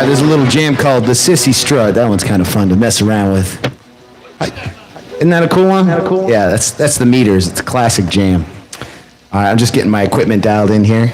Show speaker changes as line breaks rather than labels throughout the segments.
There's a little jam called the Sissy Strut. That one's kind of fun to mess around with. Isn't that a cool one? Yeah, that's the Meters. It's a classic jam. All right, I'm just getting my equipment dialed in here.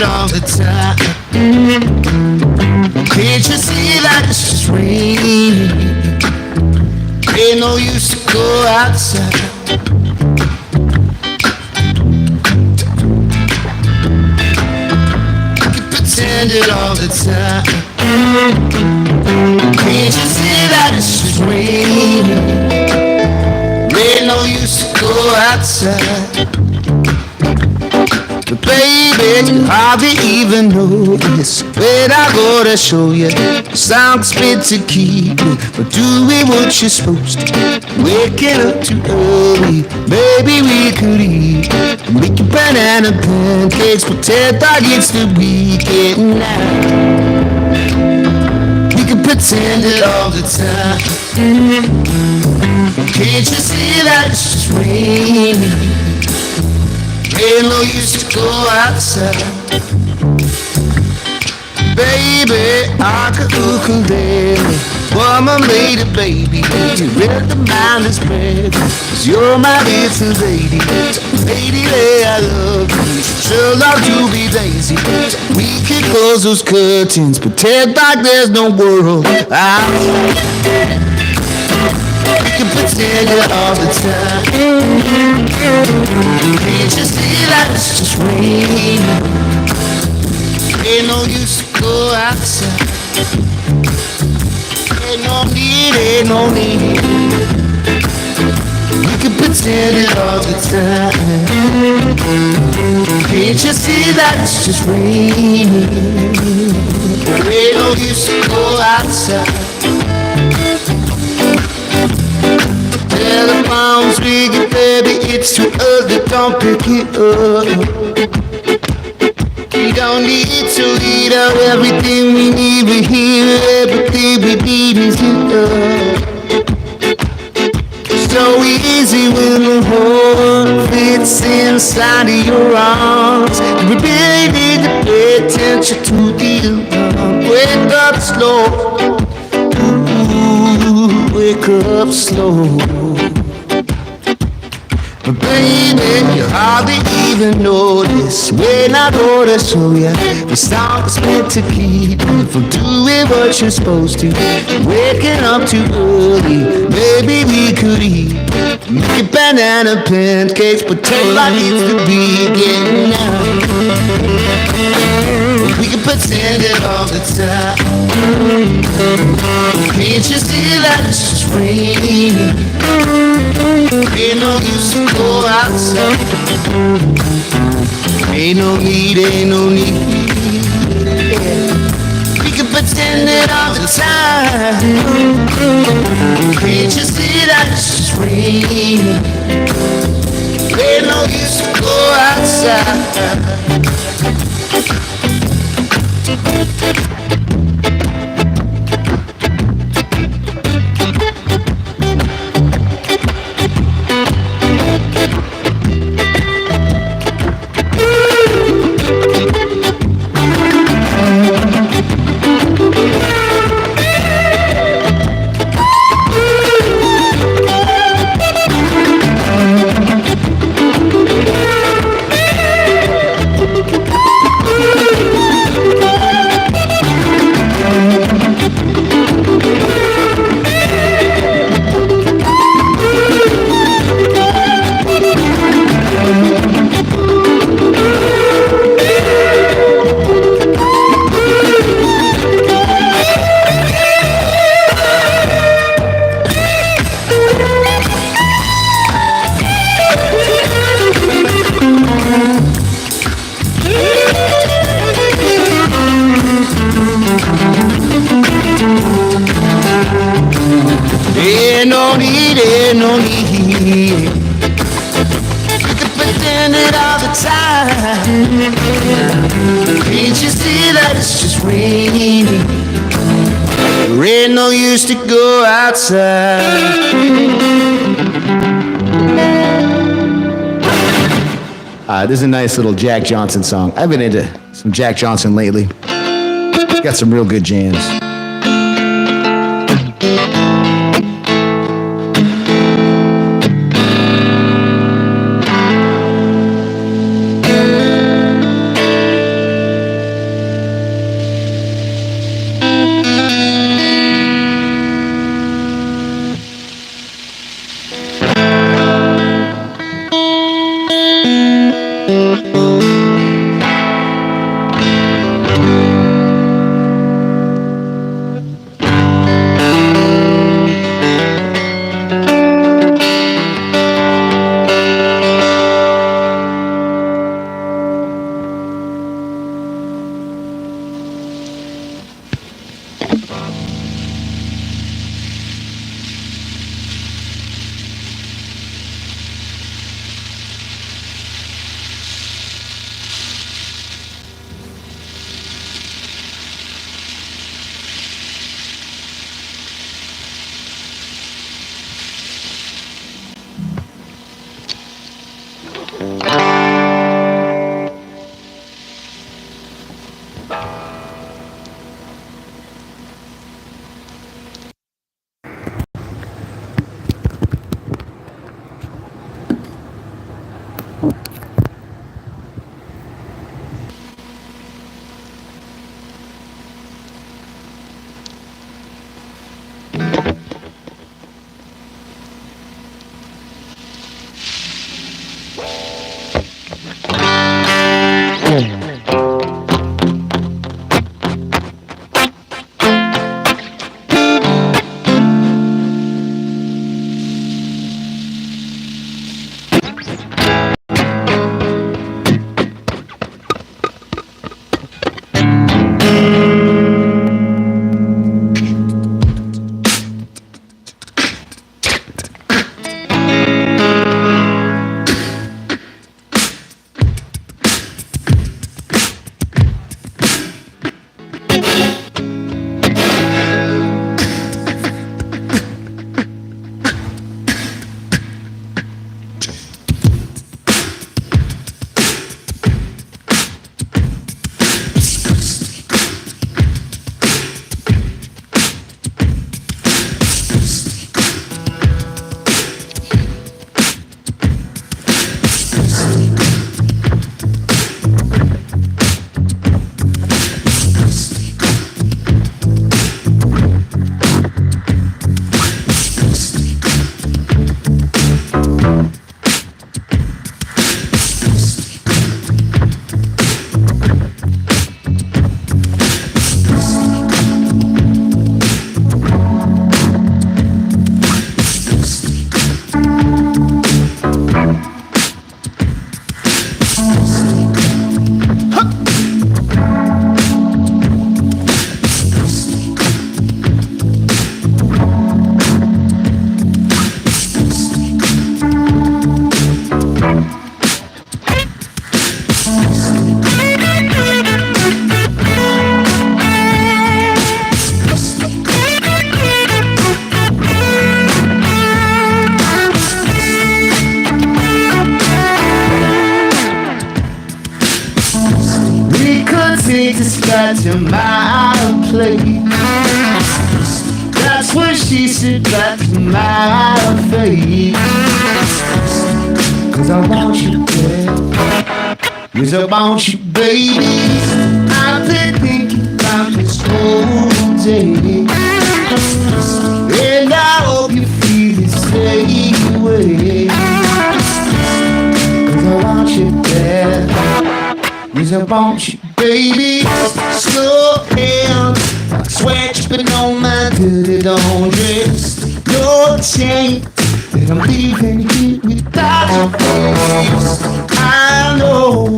All the time. Can't you see that it's just raining? Ain't no use to go outside. You pretend it all the time. Can't you see that it's just raining? Ain't no use to go outside. But baby, you hardly even notice when I go to show you. Sounds fit to keep me from doing what you're supposed to. Waking up too early, maybe we could eat. Make you banana pancakes, pretend like it's the weekend now. We can pretend it all the time. Can't you see that it's just raining? Ain't no use to go outside. Baby, I could ukulele, woman made a baby. You read the mind is bad, 'cause you're my little lady. Lady, I love you. Sure love to be lazy. We can close those curtains, pretend like there's no world outside. We can pretend it all the time. Can't you see that it's just raining? Ain't no use to go outside. Ain't no need. We can pretend it all the time. Can't you see that it's just raining? Ain't no use to go outside. Telephone's ringing, baby, it's too early, don't pick it up. We don't need to eat out everything we need, we hear everything we need is here. So easy when the heart fits inside of your arms. We really need to pay attention to the alarm. Wake up slow, ooh, wake up slow. But baby, you hardly even notice when I go to show you the song's meant to keep you from doing what you're supposed to. Waking up too early, maybe we could eat. Make banana pancakes, pretend like it's the beginning now. We can pretend it all the time. Can't you see that it's just raining? Ain't no use to go outside. Ain't no need. We can pretend it all the time. Can't you see that it's just raining? Ain't no use to go outside. Ain't no need. We can pretend it all the time. Can't you see that it's just raining? There ain't no use to go outside.
This is a nice little Jack Johnson song. I've been into some Jack Johnson lately. Got some real good jams.
takes a spot to my place. That's where she said back to my face. Cause I want you there. Cause I want you, baby. I've been thinking about this whole day. And I hope you feel the same way. Cause I want you there. Cause I want you, baby. Slow hands, sweat dripping on my dirty dress. No chance that I'm leaving here without your face. I know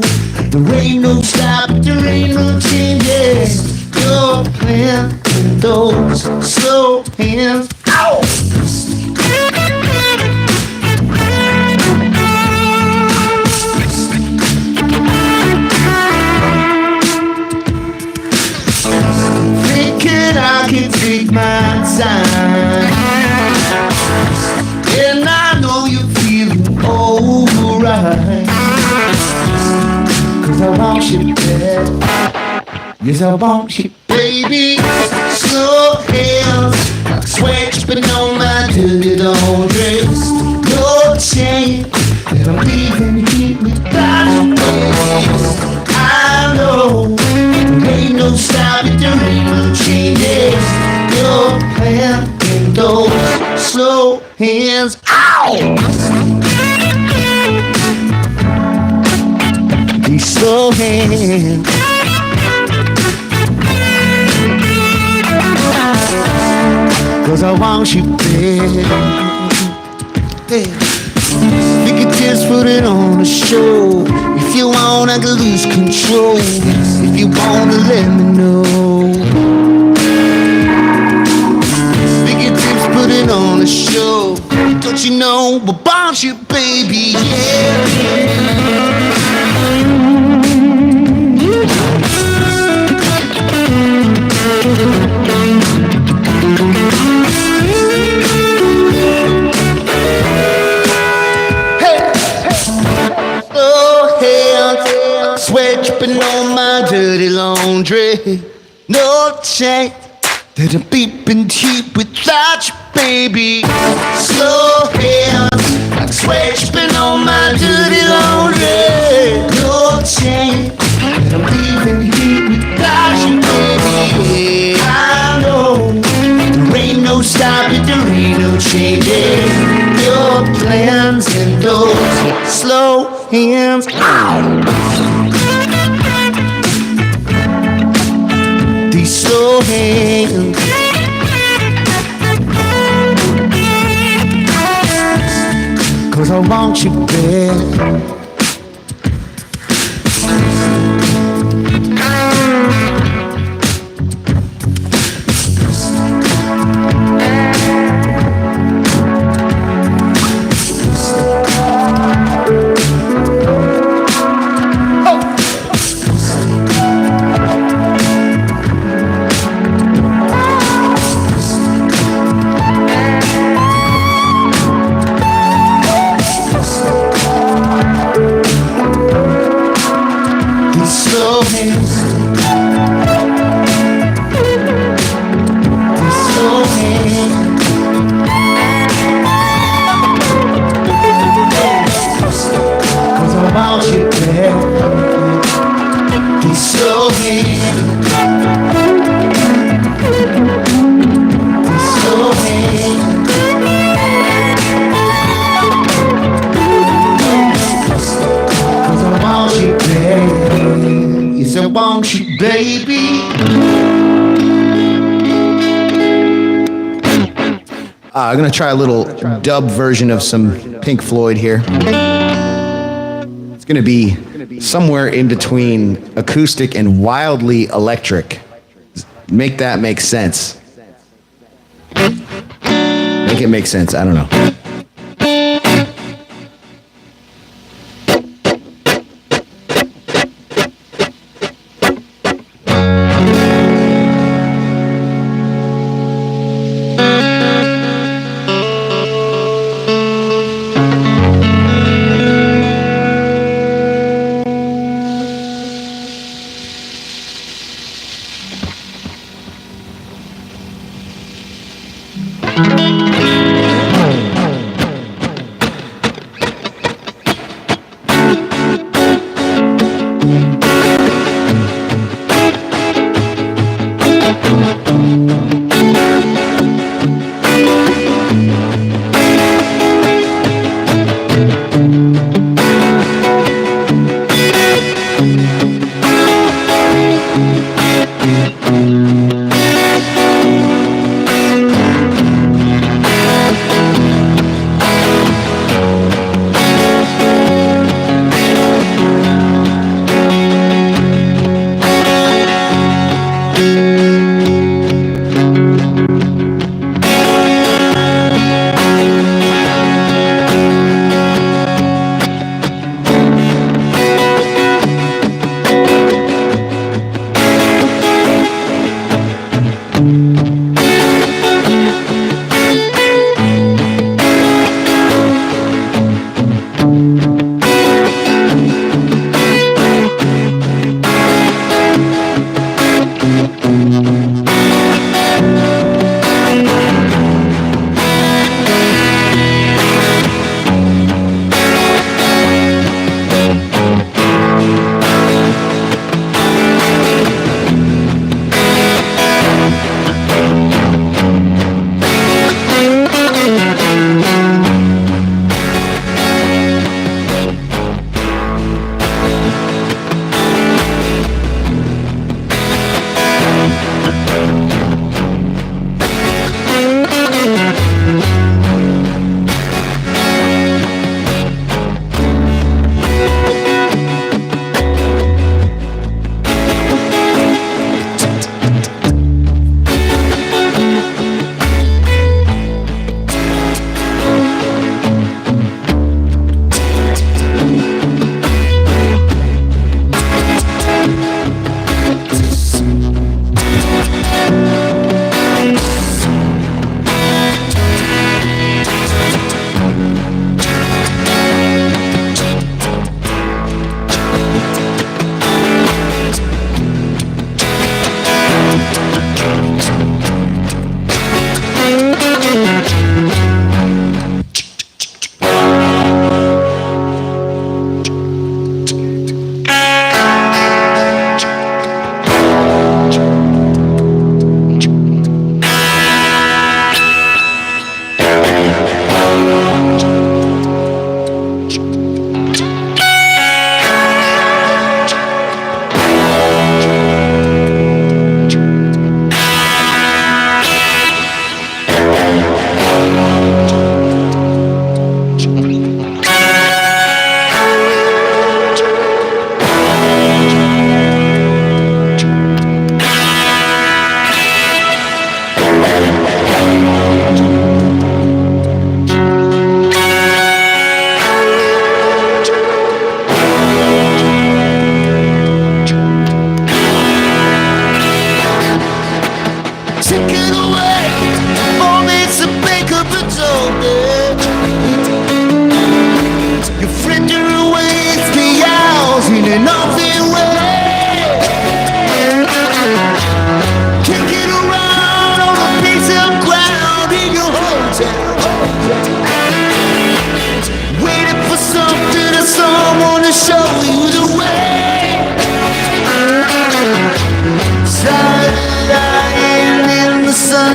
there ain't no stop, there ain't no changes. Your plan and those slow hands. Ow! Thinking I can take my time, and I know you're feeling alright. Cause I want you there. Yes, I want you, baby. Slow hands, sweat dripping on my dirty dress. No chance that I'm leaving here without your face. I know there ain't no stopping, there ain't no changes. Your plan and those slow hands. Ow! These slow hands. Cause I want you there. We could just put it on a show. If you want, I can lose control. If you wanna let me know. We could just put it on a show. Don't you know, I want you, baby, yeah. Sweat dripping on my dirty laundry. No chance that I'm beeping deep without you, baby. Slow hands, like sweat dripping on my dirty laundry. No chance that I'm leaving here without you, baby. I know there ain't no stopping, there ain't no changing your plans and those slow hands. These slow hands. Cause I want you back. Won't you, baby?
I'm gonna try a little dub version of some Pink Floyd here. It's gonna be somewhere in between acoustic and wildly electric. Make that make sense. Make it make sense. I don't know.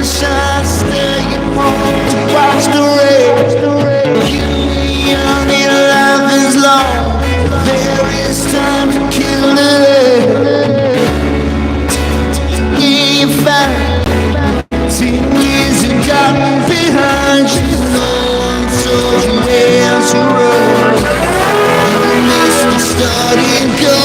sunshine, staying home to watch the rain. You young and life is long. There is time to kill it. Yeah, you found 10 years you got behind you. No one told you where to run. You missed the starting gun.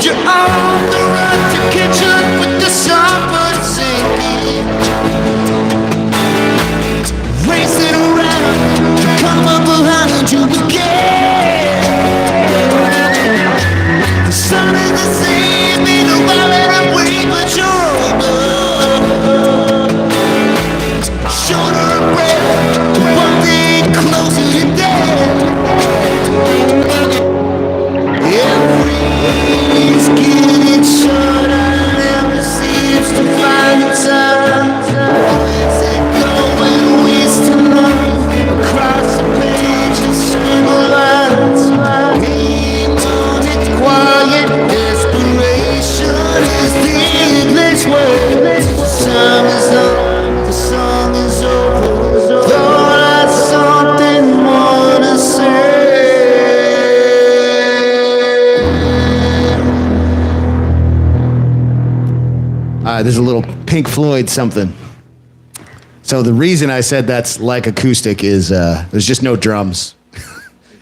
You're on the run to catch up with the sun, but it's sinking. Racing around to come up behind you again. The sun is the same, ain't nobody to wait but you're older. Shorter of breath, one day closer to death. Everything's getting shorter, never seems to find the time. Is it going wasting on across the page and single lines? Aim on it quiet, desperation is the English word. The song is on, the song is over. Thought I had something more to say.
There's a little Pink Floyd something. So the reason I said that's like acoustic is there's just no drums.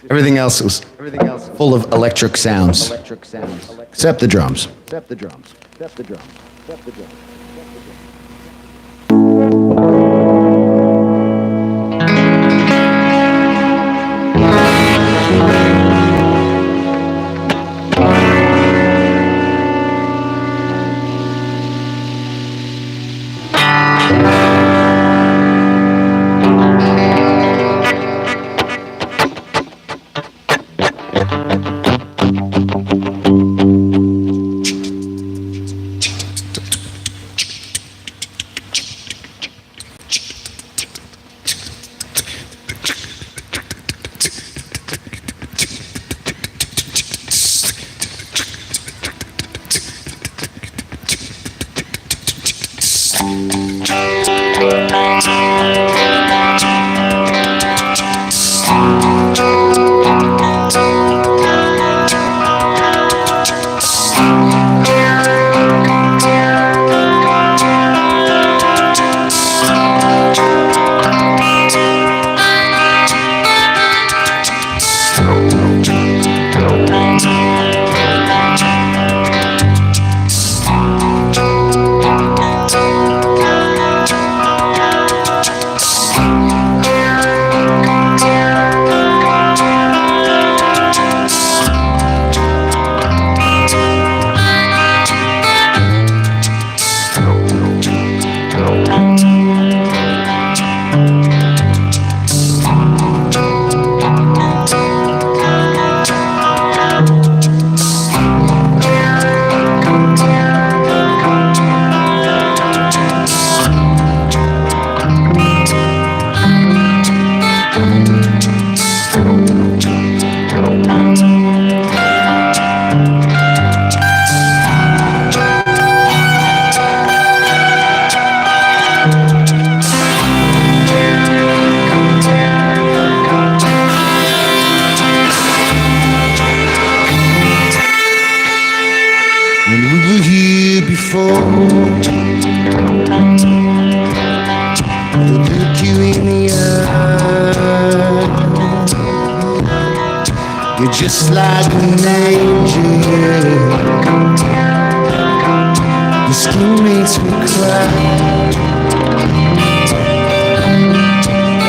Everything else was full of electric sounds. Except the drums.
look you in the eye. You're just like an angel. Your skin makes me cry.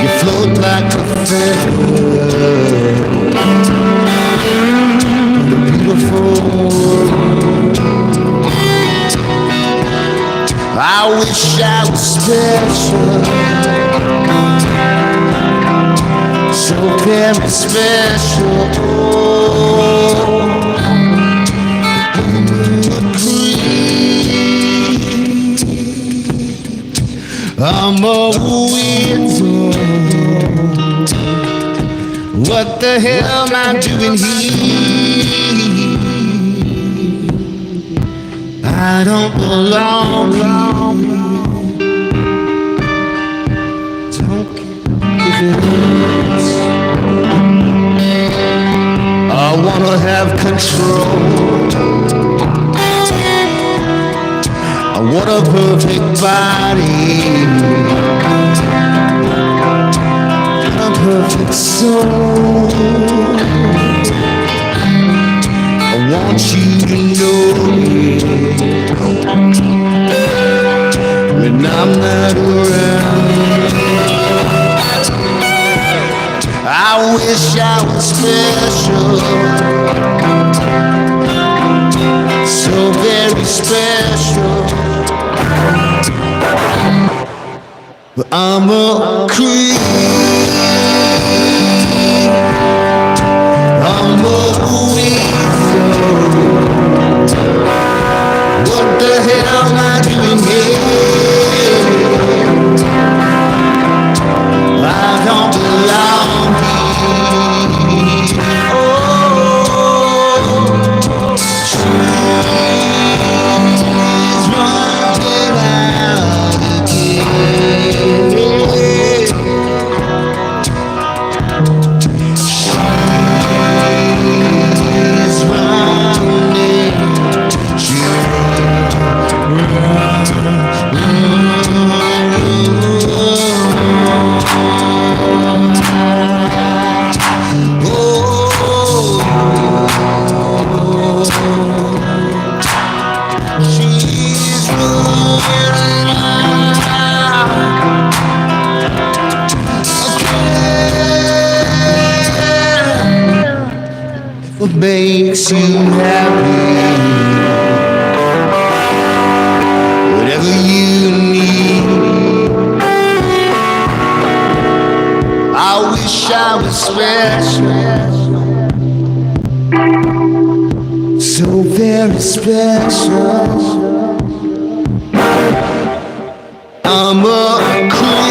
You float like a feather. The beautiful world. I wish I was special, so very special. I'm a weirdo. What the hell am I doing here? I don't belong here. Don't give it up. I wanna have control. I want a perfect body, a perfect soul. I want you to know it when I'm not around. I wish I was special, so very special. But I'm a creep. I'm a weasel. What the hell am I doing here? I don't belong here. Oh, trees running out again. Trees running, what makes you happy, whatever you need. I wish I was special, so very special. I'm a queen.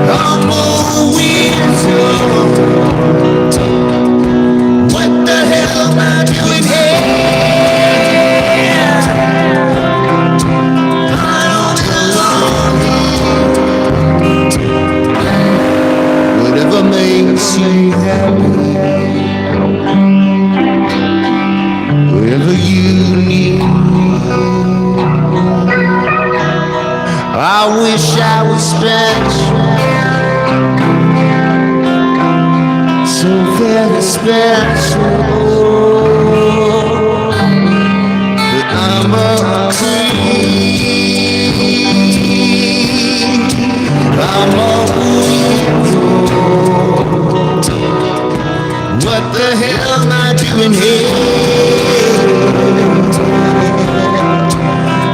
I'm a weasel. What the hell am I doing here? I don't belong here. Whatever makes you happy, whatever you need. I wish I was special, so very special. But I'm a creep. I'm a weasel. What the hell am I doing here?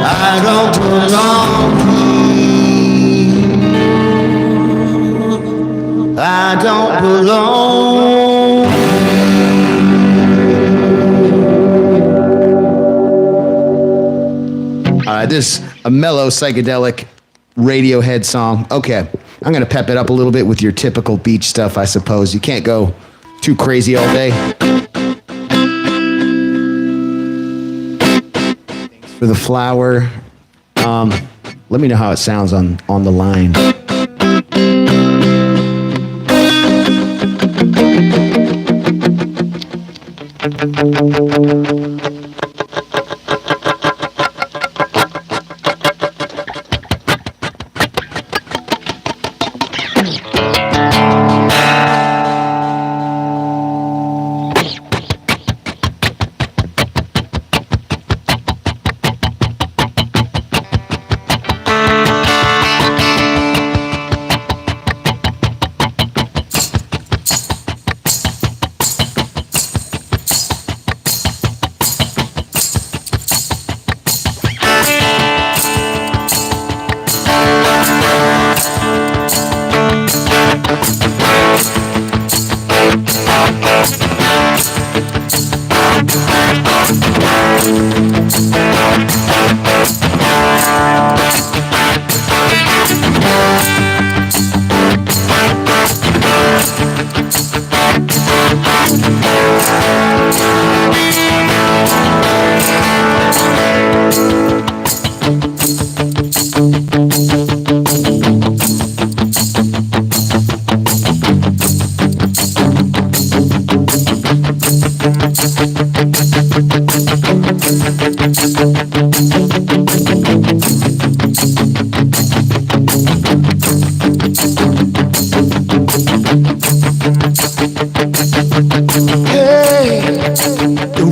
I don't belong here. I don't belong. All right, this is a mellow psychedelic Radiohead song. Okay, I'm gonna pep it up a little bit with your typical beach stuff, I suppose. You can't go too crazy all day. Thanks for the flower. Let me know how it sounds on the line.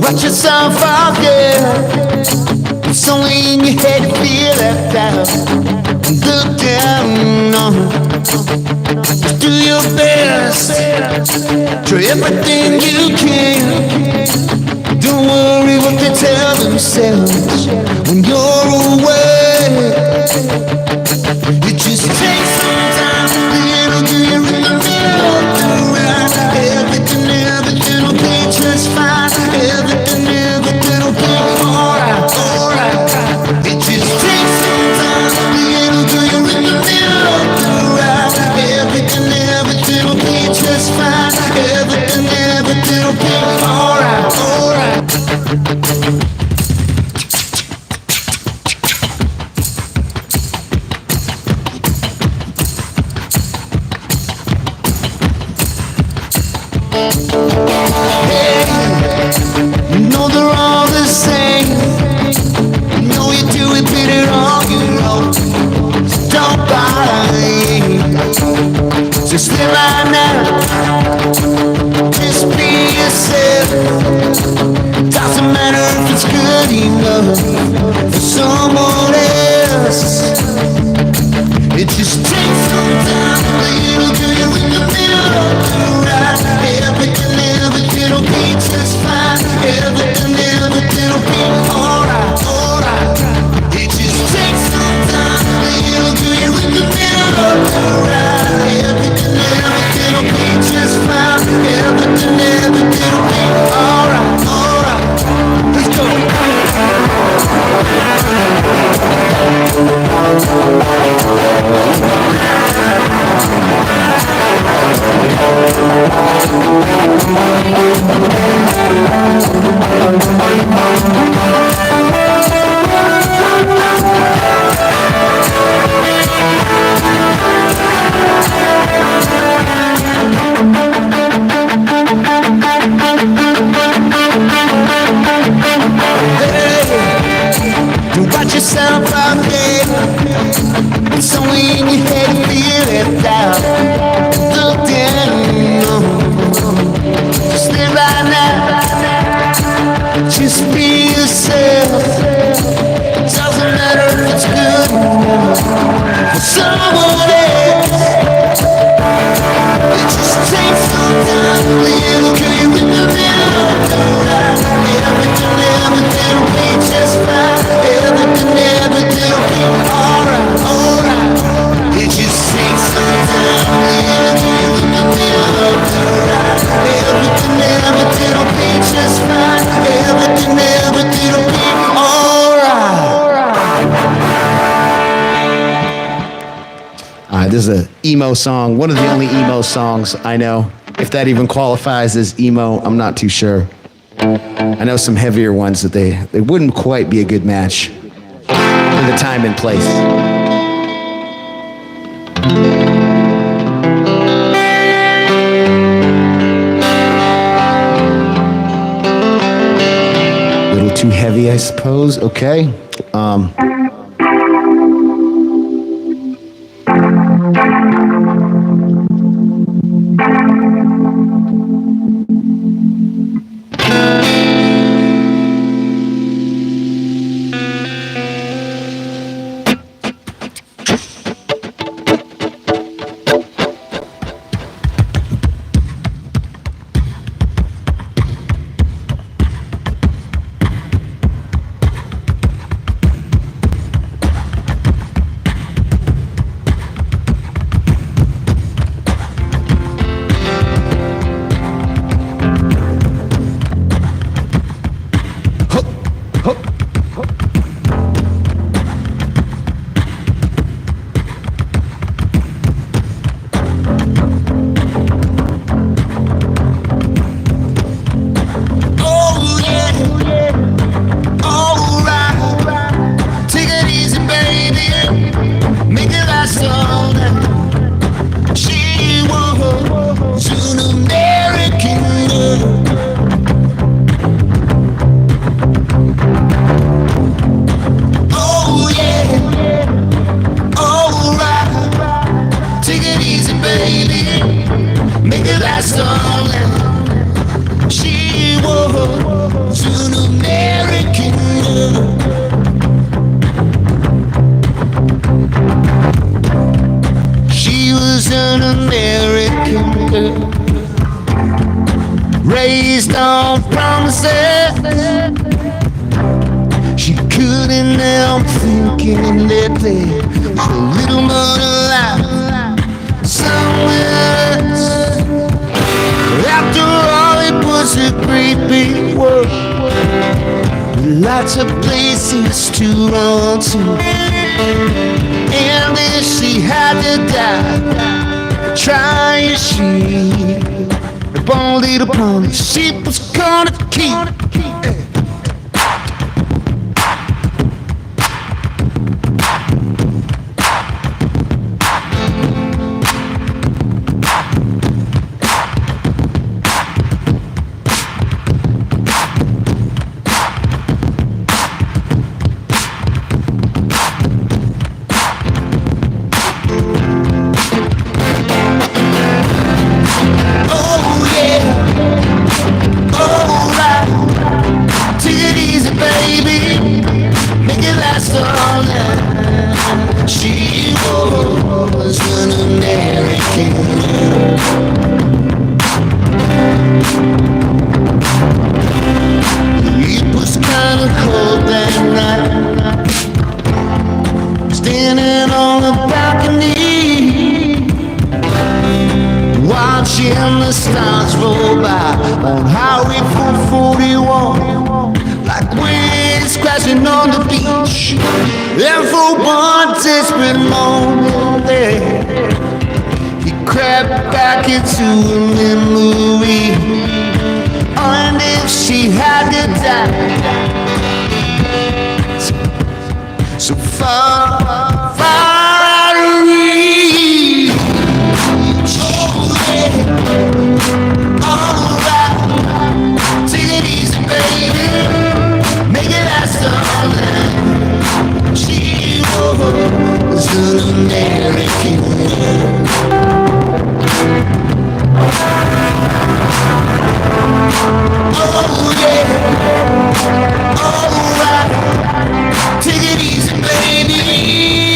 Watch yourself out there. It's only in your head you feel left out. Look down on it. Just do your best. Try everything you can. Don't worry what they tell themselves when you're away. It just takes some time to little do you in the middle of the ride. Everything will be just fine. Everything will be alright, alright. It just takes some time to little do you in the middle of the ride. Everything will be just fine. Everything will be alright, alright. You know they're all the same. You know you do it better on your own. So don't buy. Just live right now. Just be yourself. Doesn't matter if it's good enough for someone else. It just takes some time. Little do you in the middle of the ride. Everything will be just fine. Everything will be alright, alright. It just takes some time. Little do you in the middle of the ride. Everything will be just fine. Everything will be alright, alright. Let's go. Watch yourself out there. It's only in your head you feel left out. Look down. Just live right now. Just be yourself. It doesn't matter if it's good enough for someone else. It just takes some time. Little girl, you're in the middle of the ride. Everything will be just fine. Everything will be alright, alright. It just takes some time. Little girl, you're in the middle of the ride. Everything will be just fine. Everything will be alright.
This is an emo song, one of the only emo songs I know. If that even qualifies as emo, I'm not too sure. I know some heavier ones that they wouldn't quite be a good match for the time and place. A little too heavy, I suppose. Okay.
last all night. She was an American girl. Oh yeah, alright. Take it easy, baby. Make it last all night. She was an American girl. She was an American girl, raised on promises. She couldn't help thinking that there was a little more to life somewhere else. After all, it was a great big world, lots of places to run to. And if she had to die, try as she, the one little promise she was gonna keep. She was an American girl. It was kind of cold that night, standing on the balcony, watching the stars roll by on Highway 441, like waves crashing on the beach. And for one desperate moment there, he crept back into a memory. And if she had to die, so far, far out of reach. Oh yeah, alright, take it easy, baby, make it last all night. She was an American girl. Oh yeah, alright, take it easy, baby.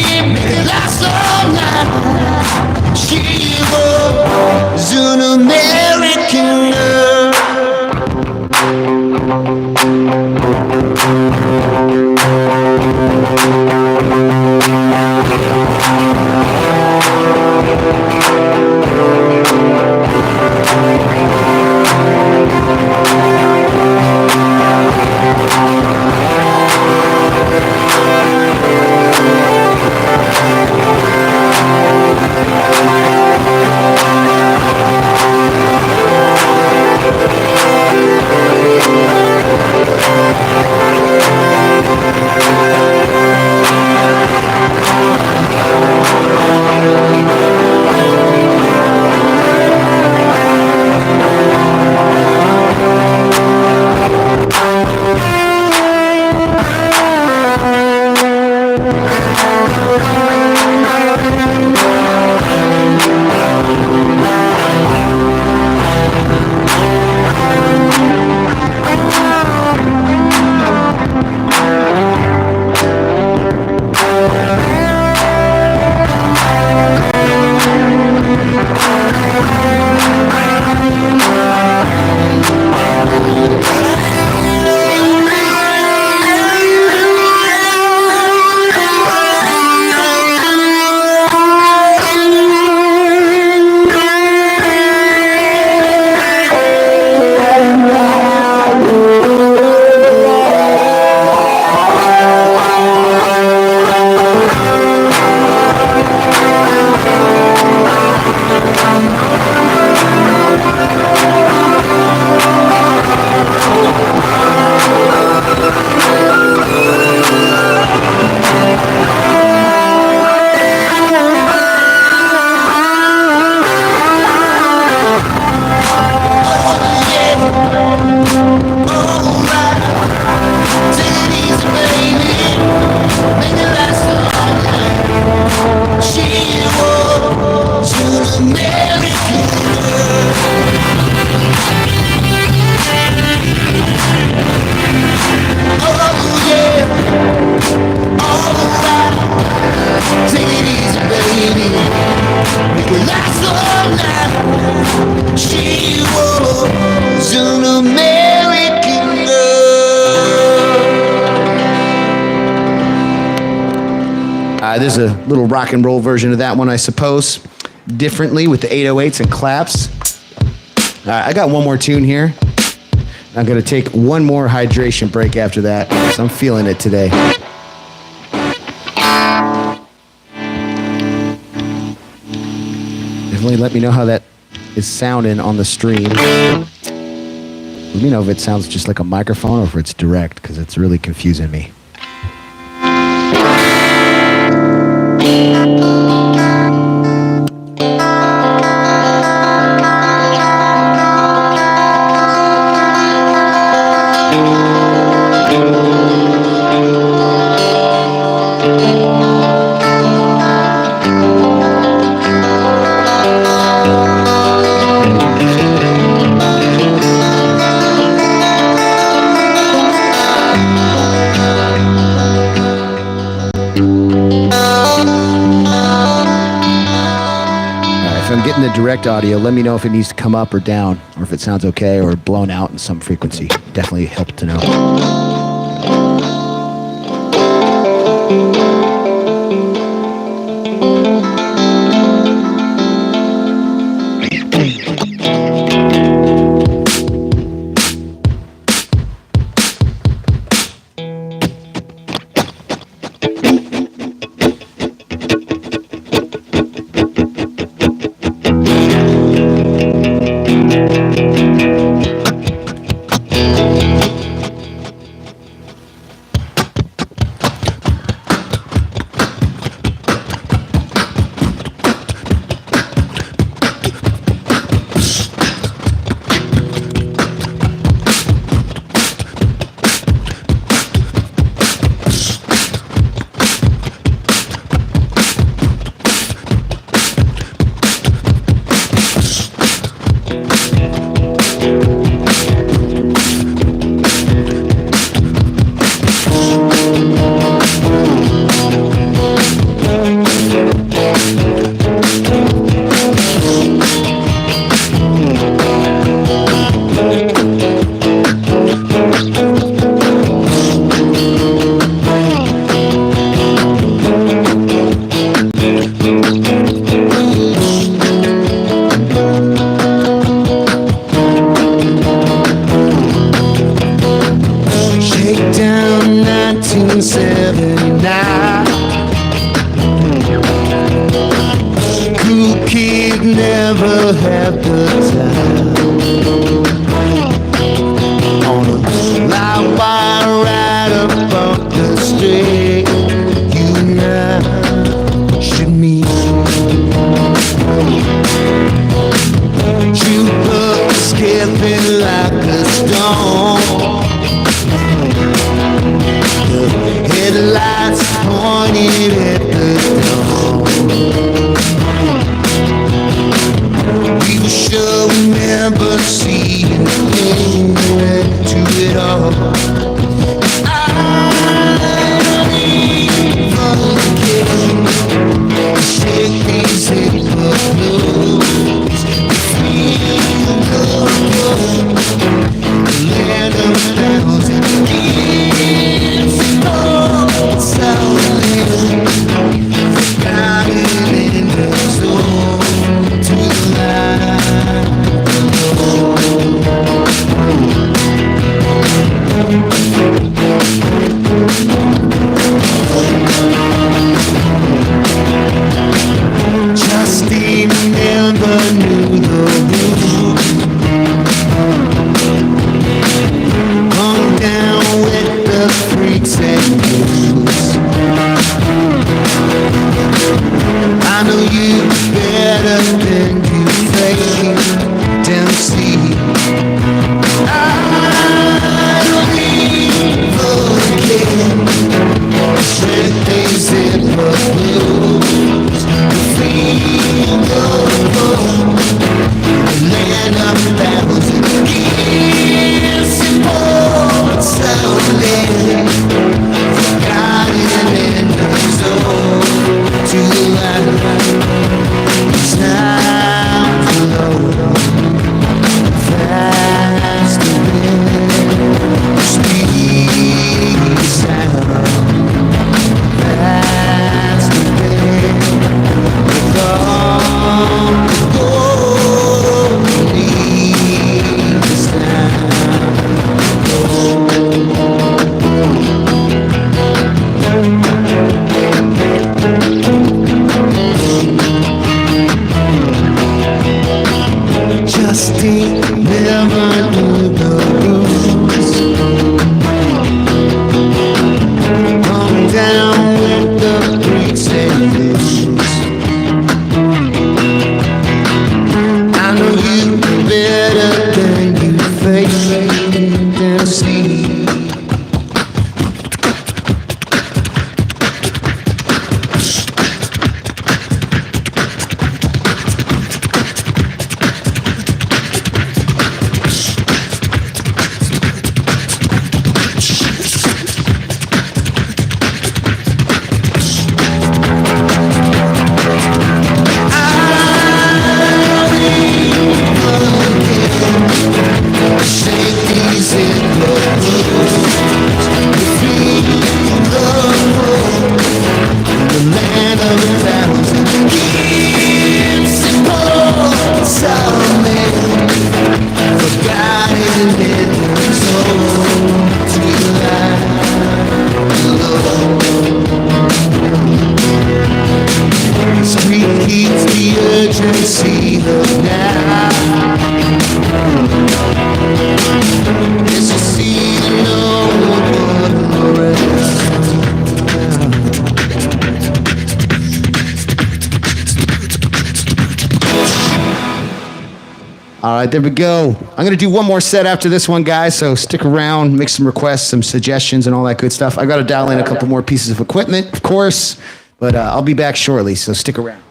was an American girl. Oh yeah, alright. Take it easy, baby. Make it last all night. She was an American girl.
There's a little rock and roll version of that one, I suppose. Differently with the 808s and claps. I got one more tune here. I'm going to take one more hydration break after that, because I'm feeling it today. Definitely let me know how that is sounding on the stream. Let me know if it sounds just like a microphone or if it's direct, because it's really confusing me. The direct audio, let me know if it needs to come up or down, or if it sounds okay or blown out in some frequency. Definitely help to know.
Time flow faster than speed sound. Faster than the dawn. Oh, leave this town. Justin never knew the rules. Come down with the freaks and issues. I know you better than you face and see. All right, there we go. I'm going to do one more set after this one, guys, so stick around, make some requests, some suggestions, and all that good stuff. I got to dial in a couple more pieces of equipment, of course, but I'll be back shortly, so stick around.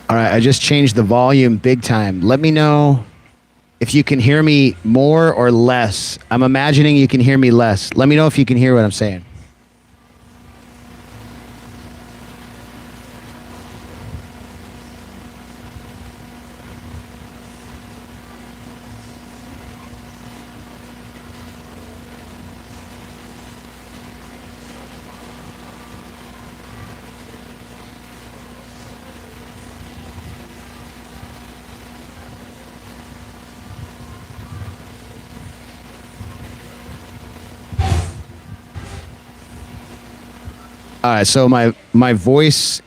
All right, I just changed the volume big time. Let me know if you can hear me more or less. I'm imagining you can hear me less. Let me know if you can hear what I'm saying.
All right, so my voice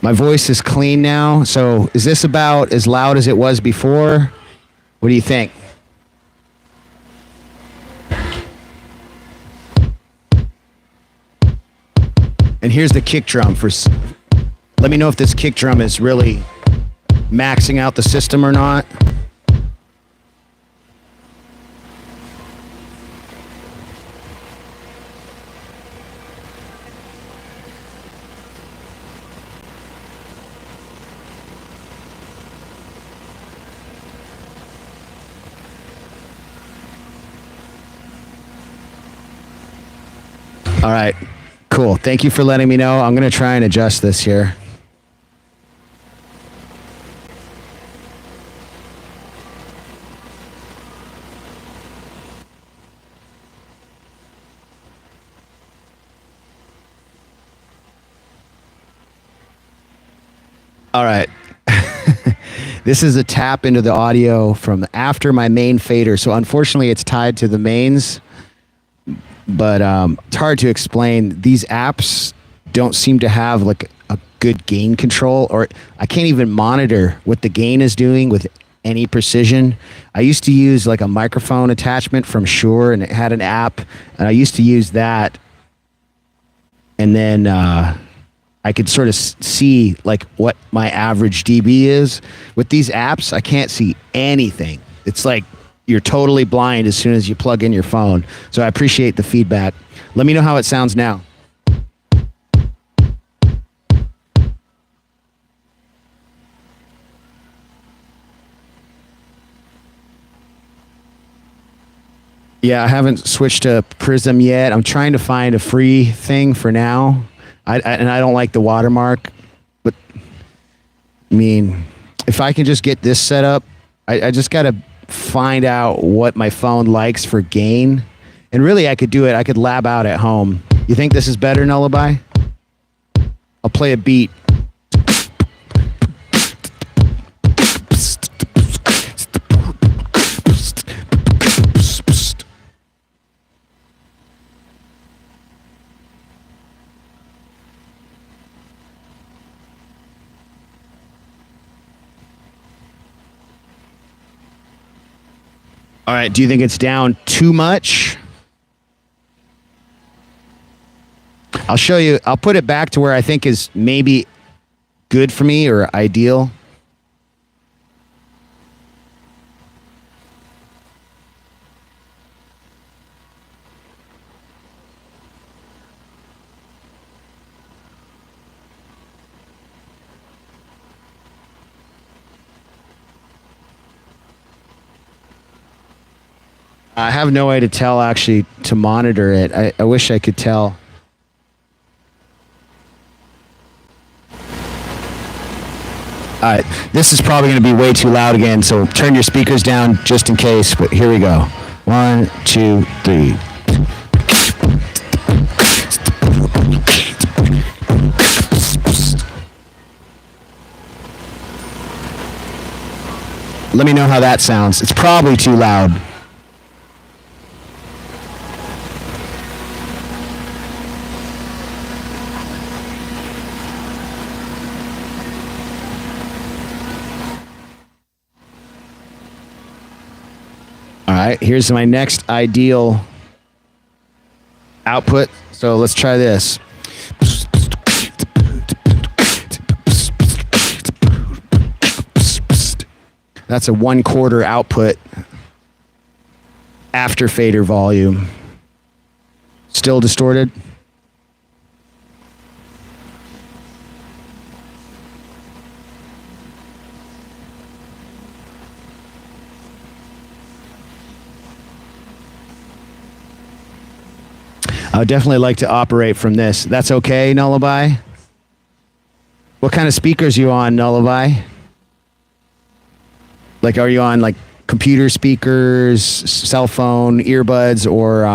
is clean now. So is this about as loud as it was before? What do you think? And here's the kick drum let me know if this kick drum is really maxing out the system or not. All right, cool. Thank you for letting me know. I'm going to try and adjust this here. All right. This is a tap into the audio from after my main fader. So unfortunately, it's tied to the mains. But it's hard to explain. These apps don't seem to have like a good gain control, or I can't even monitor what the gain is doing with any precision. I used to use like a microphone attachment from Shure, and it had an app, and I used to use that. And then I could sort of see like what my average dB is. With these apps, I can't see anything. It's like you're totally blind as soon as you plug in your phone. So I appreciate the feedback. Let me know how it sounds now. Yeah, I haven't switched to Prism yet. I'm trying to find a free thing for now. And I don't like the watermark. But, I mean, if I can just get this set up, I just got to find out what my phone likes for gain. And really, I could do it. I could lab out at home. You think this is better, Nullabye? I'll play a beat. All right, do you think it's down too much? I'll show you. I'll put it back to where I think is maybe good for me or ideal. I have no way to tell, actually, to monitor it. I wish I could tell. All right, this is probably going to be way too loud again, so turn your speakers down just in case, but here we go. 1, 2, 3. Let me know how that sounds. It's probably too loud. All right, here's my next ideal output. So let's try this. That's a 1/4 output after fader volume. Still distorted. I would definitely like to operate from this. That's okay, Nullabye? What kind of speakers are you on, Nullabye? Like, are you on like computer speakers, cell phone, earbuds, or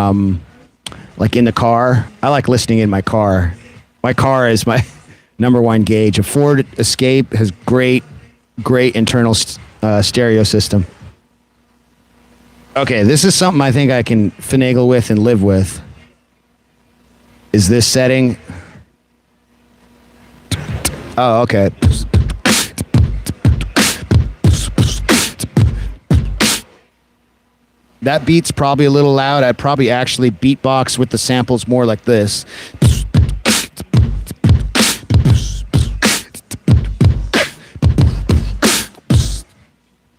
like in the car? I like listening in my car. My car is my #1 gauge. A Ford Escape has great internal stereo system. Okay, this is something I think I can finagle with and live with. is this setting. Oh, okay. That beat's probably a little loud. I'd probably actually beatbox with the samples more like this.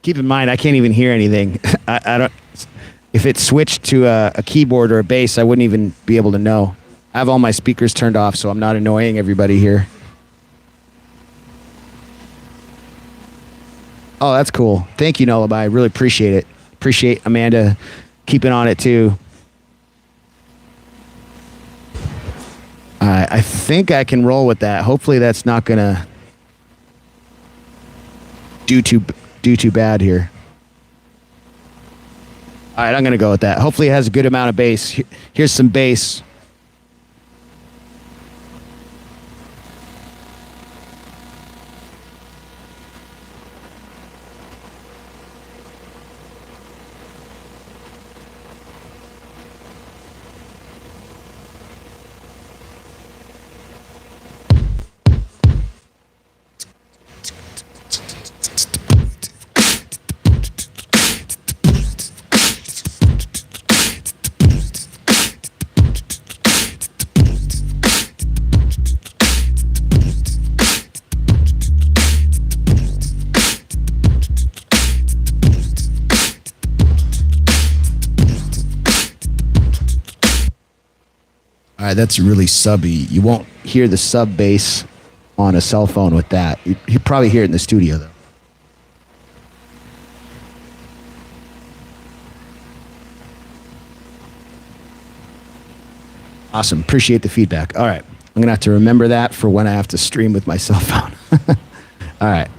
Keep in mind, I can't even hear anything. I don't. If it switched to a keyboard or a bass, I wouldn't even be able to know. I have all my speakers turned off, so I'm not annoying everybody here. Oh, that's cool. Thank you, Nullabye. I really appreciate it. Appreciate Amanda keeping on it too. I think I can roll with that. Hopefully that's not gonna do too bad here. All right, I'm gonna go with that. Hopefully it has a good amount of bass. Here's some bass. All right, that's really subby. You won't hear the sub bass on a cell phone with that. You probably hear it in the studio, though. Awesome. Appreciate the feedback. All right. I'm going to have to remember that for when I have to stream with my cell phone. All right.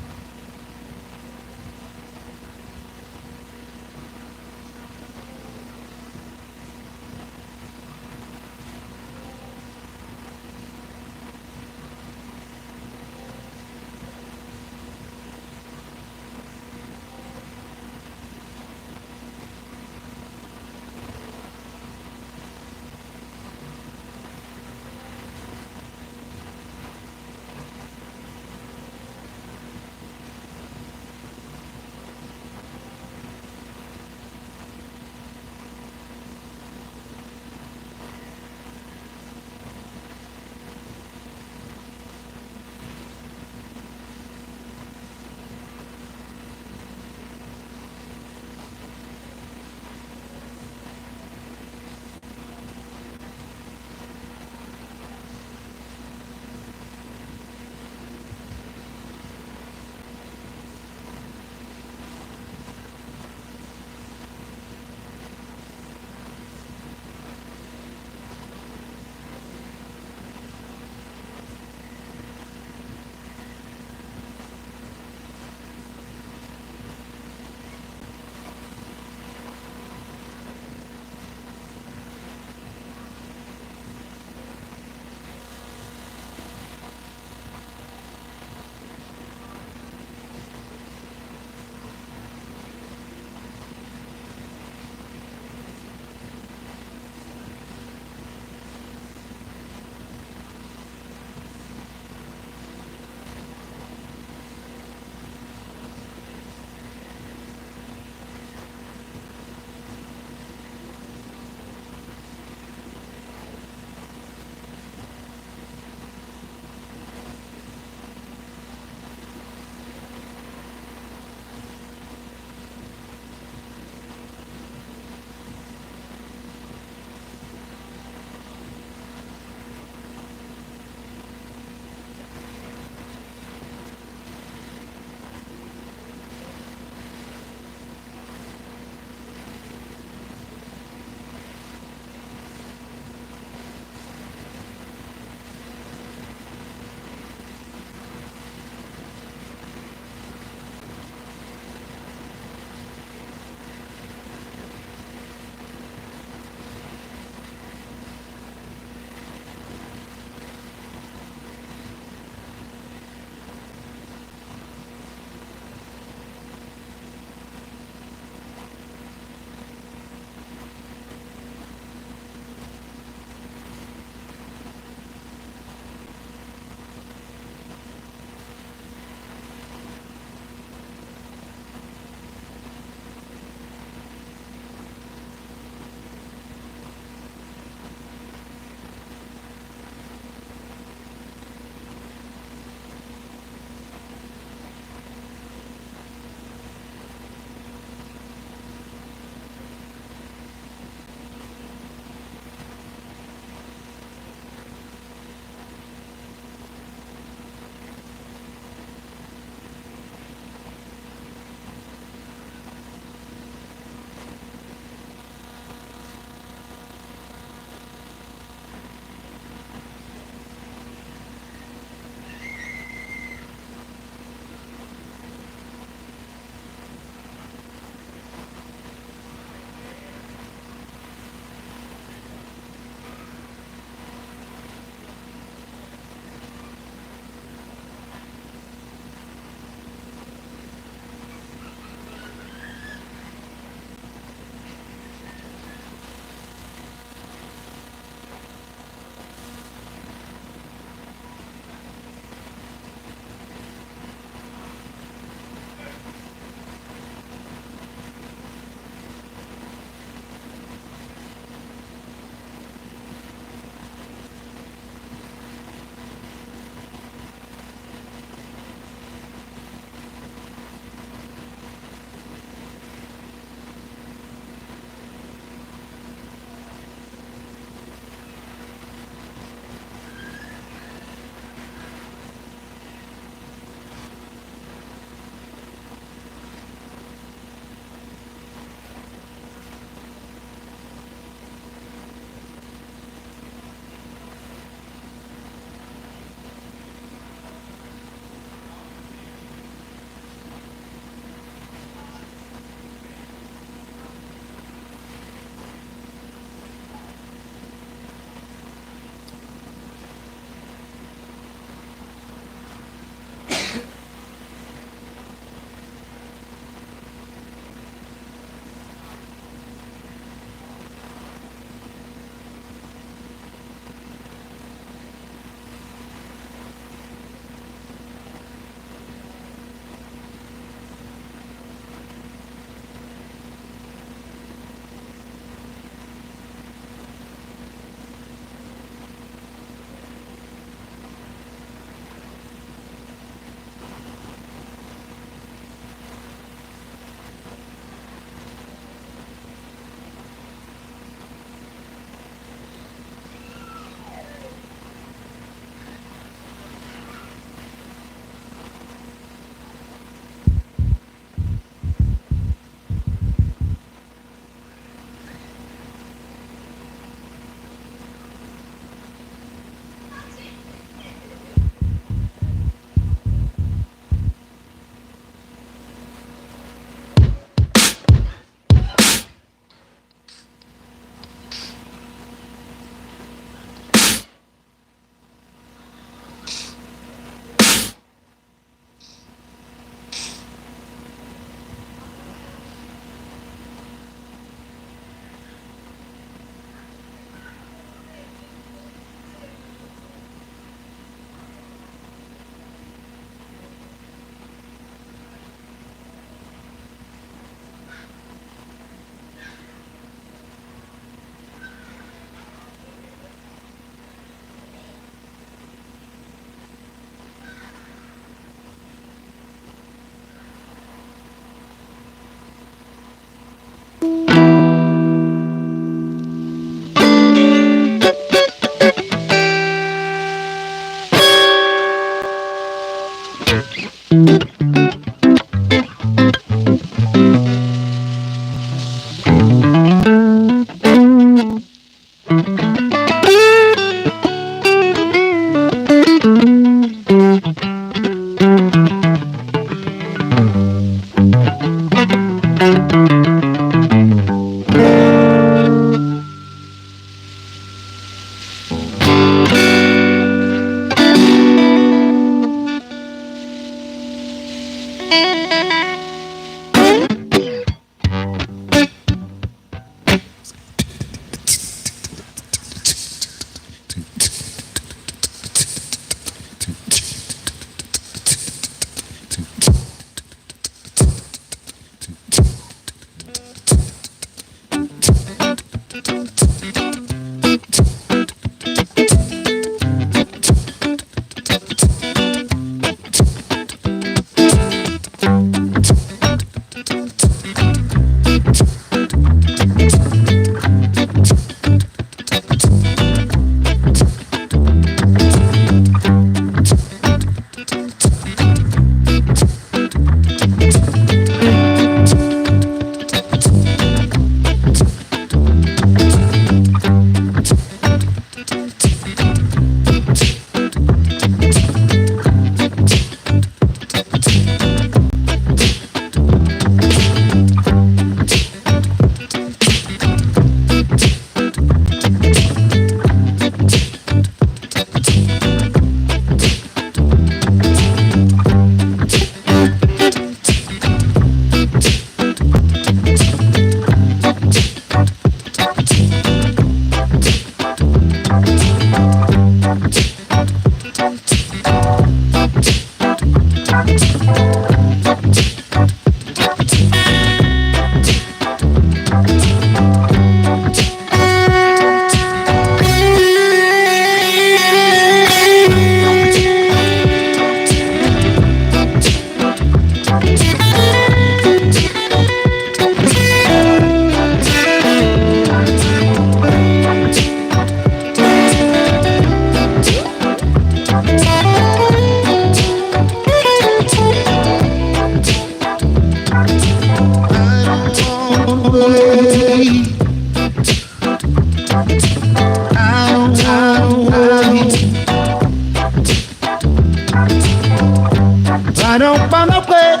I don't wanna wait.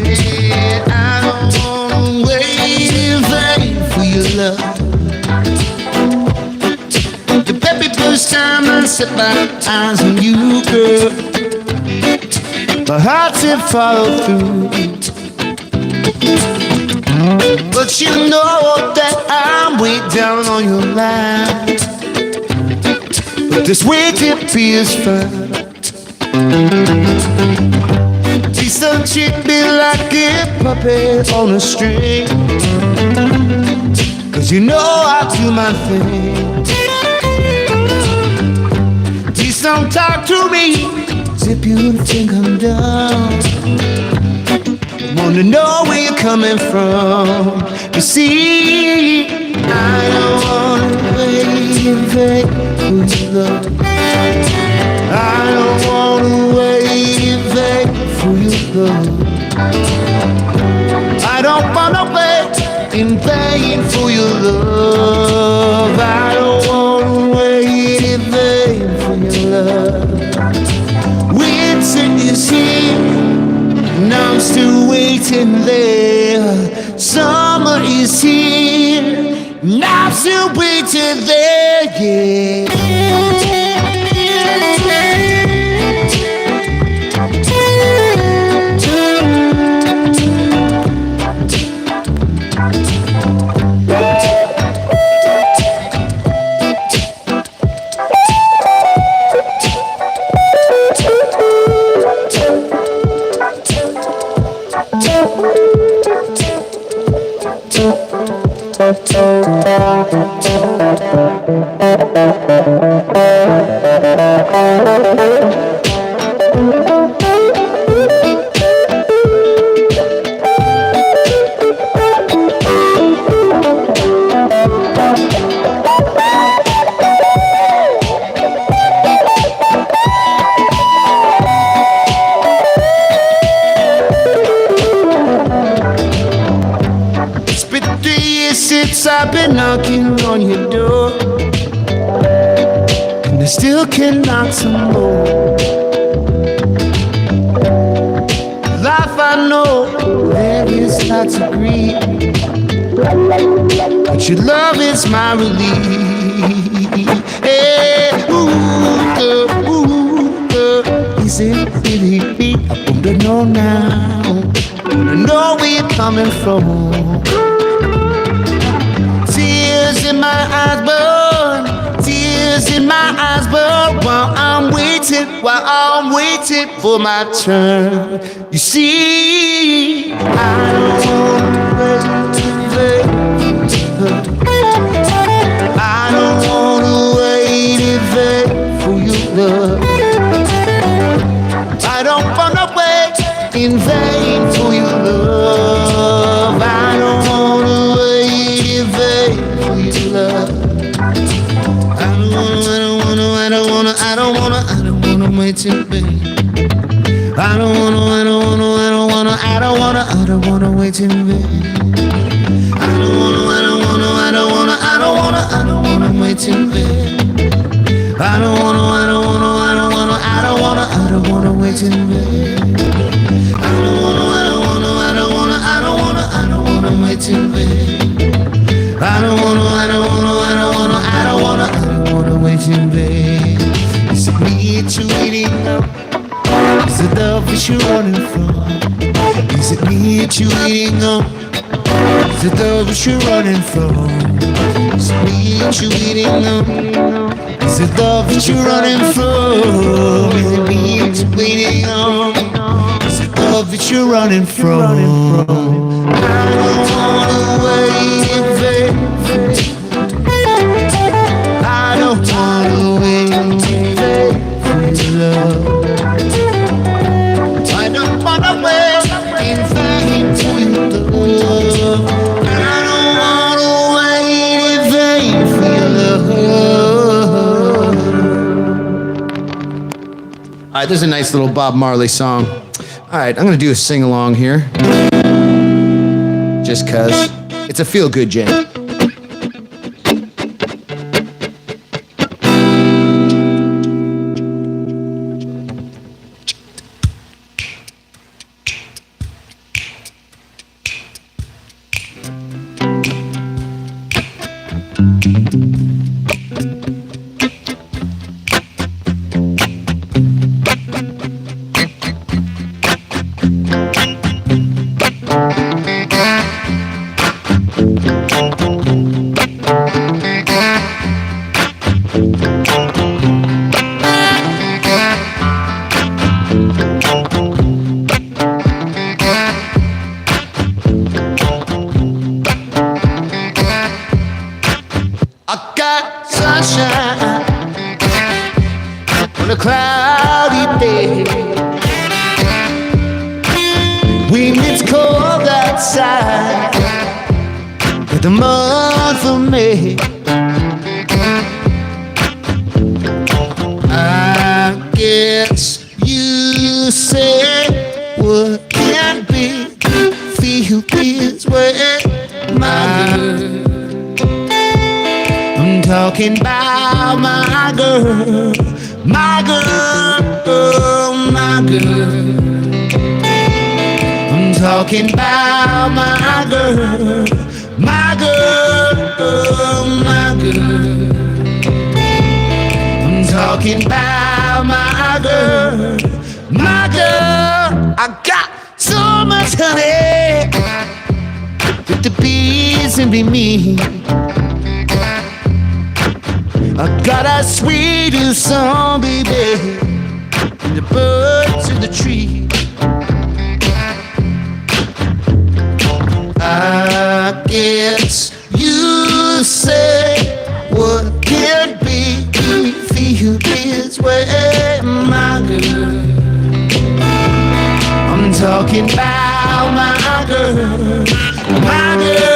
Yeah, I don't wanna wait in vain for your love. The very first time I set my eyes on you, girl, my heart did follow through. But you know that I'm way down on your line. But this waiting feels fun. Please don't treat me like a puppet on a string, 'cause you know I do my thing. Please don't talk to me as if you think I'm dumb. I wanna know where you're coming from. You see, I don't wanna wait in vain for your love. I don't wanna wait in vain for your love. I don't wanna wait in vain for your love. I don't wanna wait in vain for your love. Winter is here, and I'm still waiting there. Summer is here, and I'm still waiting there, yeah. I've been knocking on your door, and I still can knock some more. Life I know there is not to grieve, but your love is my relief. Hey, ooh, girl, is it really me? I wanna know now. I wanna know where you're coming from. Tears in my eyes burn, tears in my eyes burn, while I'm waiting for my turn. You see, I don't wanna wait, I don't wanna wait in vain for your love. I don't wanna wait in vain for your love. I don't wanna wait in vain for your love. wait till bed. I don't wanna wait till bed. I don't wanna wait till bed. I don't wanna wait till bed. I don't wanna wait till bed. I don't wanna wait till bed. Is it me that you're waiting up? Is it love that you're running from? Is it me that you're waiting up? Is it love that you're running from? Is it me that you're waiting up? Is it love that you're running from? Is it me that you're waiting up? Is it love that you're running from? I don't wanna wait, babe. I don't wanna wait, babe, for love. I don't wanna wait in vain for your love. I don't wanna wait in vain for your love. All right, there's a nice little Bob Marley song. All right, I'm gonna do a sing-along here. Just cause it's a feel-good jam. On a cloudy day, when it's cold outside, with the month of May, I guess you say what can't be, feel this way, my girl. I'm talking about my girl, my girl, my girl. I'm talking about my girl, my girl, my girl. I'm talking about my girl, my girl. I got so much honey with the bees and be me. I got a sweetest song, baby, and the birds in the tree. I guess you say what can't be, feel this way, my girl. I'm talking about my girl, my girl.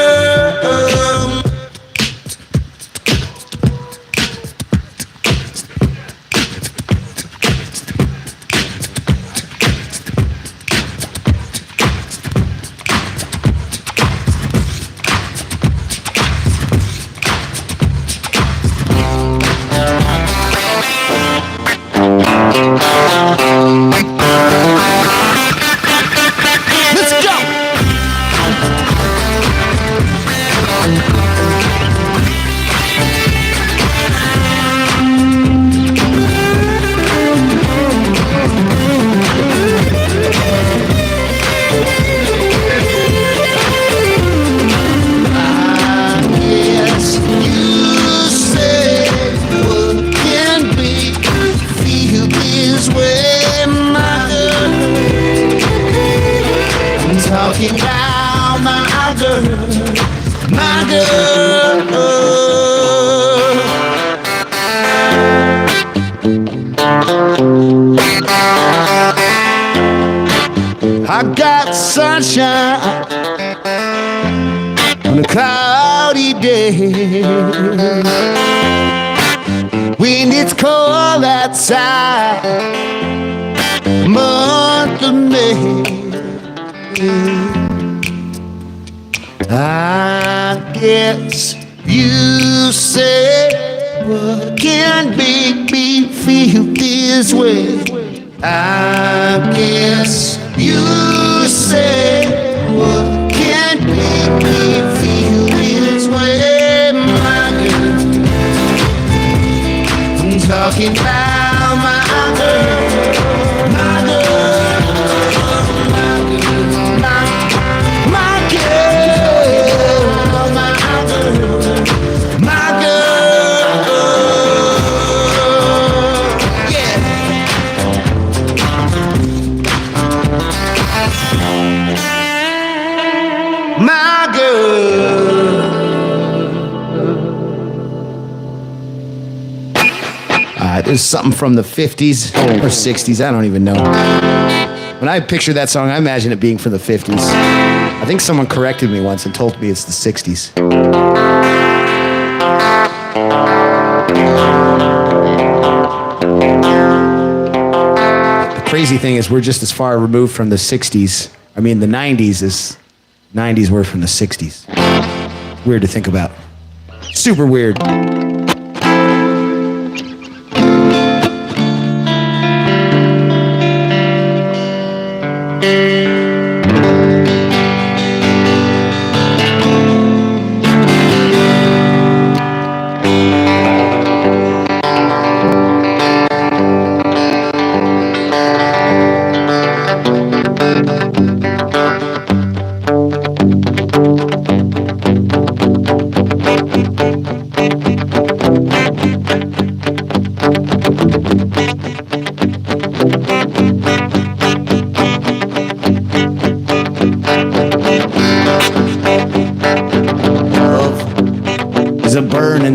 Talking about my girl, my girl. I got sunshine on a cloudy day. for that time, month of May. I guess you say what can make me feel this way. I guess you say what can make me feel this way, my girl. I'm talking about my girl, my girl, my girl, my girl, my girl, yeah. My girl. There's something from the 50s or 60s, I don't even know. When I picture that song, I imagine it being from the 50s. I think someone corrected me once and told me it's the 60s. The crazy thing is we're just as far removed from the 60s. I mean, the 90s as 90s were from the 60s. Weird to think about. Super weird.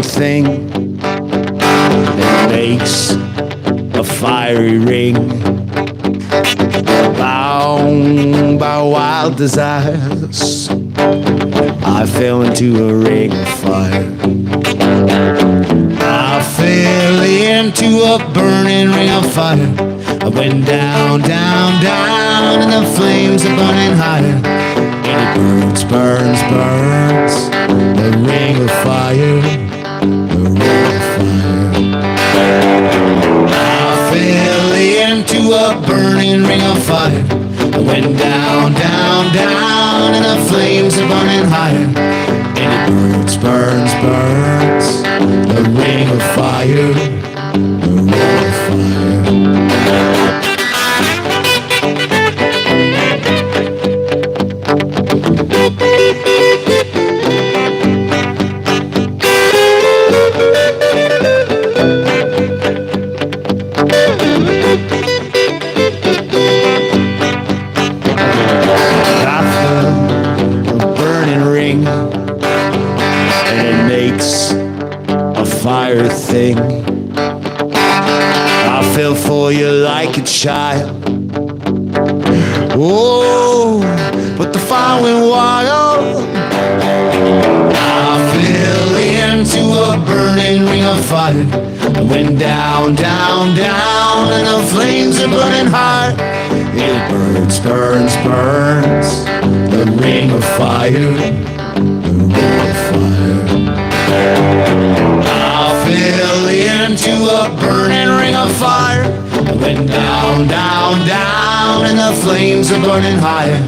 Thing that makes a fiery ring, bound by wild desires. I fell into a ring of fire. I fell into a burning ring of fire. I went down, down, down, and the flames are burning higher. And it burns, burns, burns, the ring of fire. I fell into a burning ring of fire. I went down, down, down, and the flames are burning higher. And it burns, burns, burns, the ring of fire, the ring of fire. Thing. I fell for you like a child. Oh, but the fire went wild. I fell into a burning ring of fire. I went down, down, down, and the flames are burning high. It burns, burns, burns, the ring of fire, the ring of fire. Fell into a burning ring of fire. I went down, down, down, and the flames are burning higher.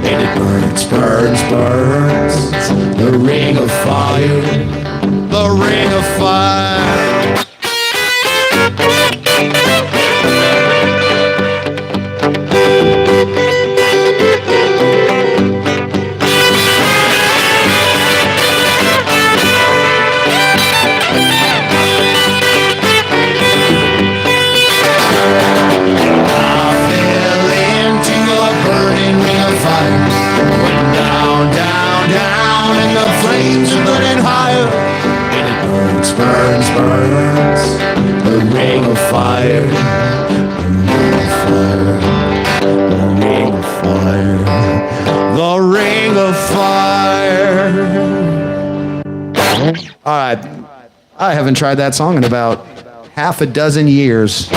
And it burns, burns, burns, the ring of fire, the ring of fire. Burns, burns, the ring of fire, the ring of fire, the ring of fire, the ring of fire. All right, I haven't tried that song in about
half a dozen years.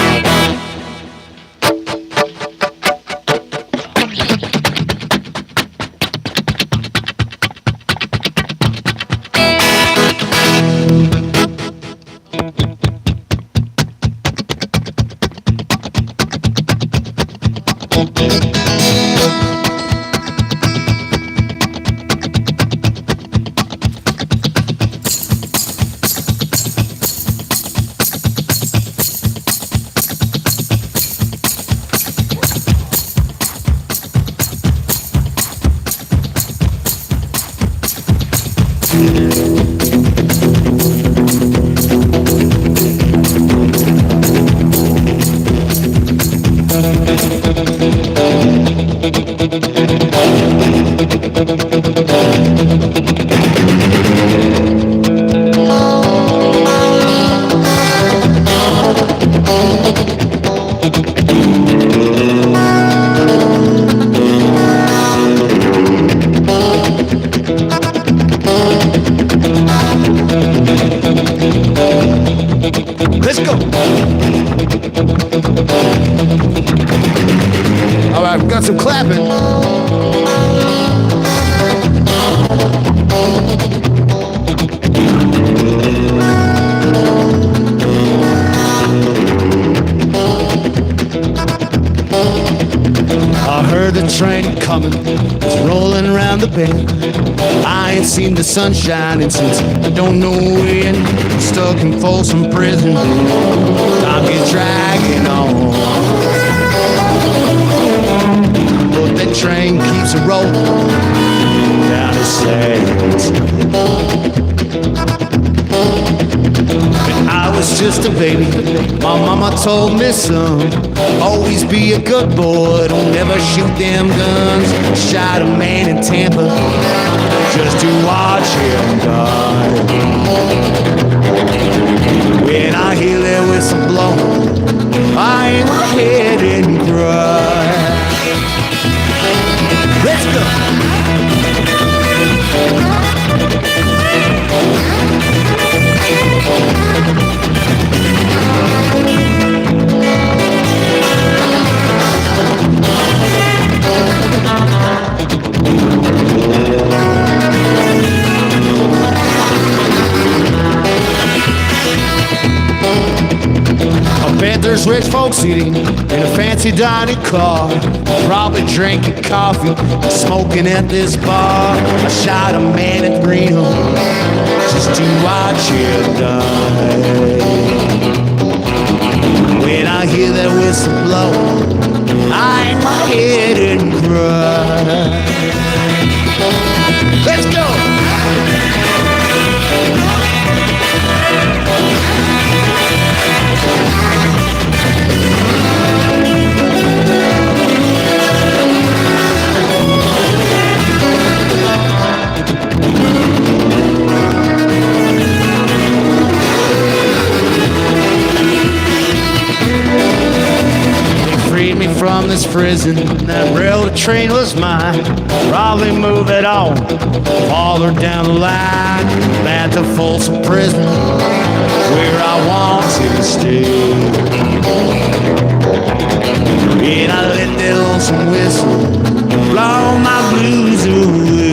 Let's go. All right, we got some clapping. I heard the train coming, it's rolling around the bend. I ain't seen the sun shining since I don't know when. Stuck in Folsom Prison, time is dragging on. But that train keeps a rolling down the stairs. When I was just a baby, my mama told me, son, always be a good boy, don't never shoot them guns. I shot a man in Tampa just to watch him die. When I hear that whistle blow, I hang my head and cry. Let's go. I bet there's rich folks eating in a fancy dining car, probably drinking coffee and smoking at this bar. I shot a man in Reno just to watch him die. When I hear that whistle blow, I hang my head and cry. Let's go! Freed me from this prison, that railroad train was mine. Probably move it on, farther down the line, back to Folsom Prison, where I want to stay. And I let that lonesome whistle blow my blues away.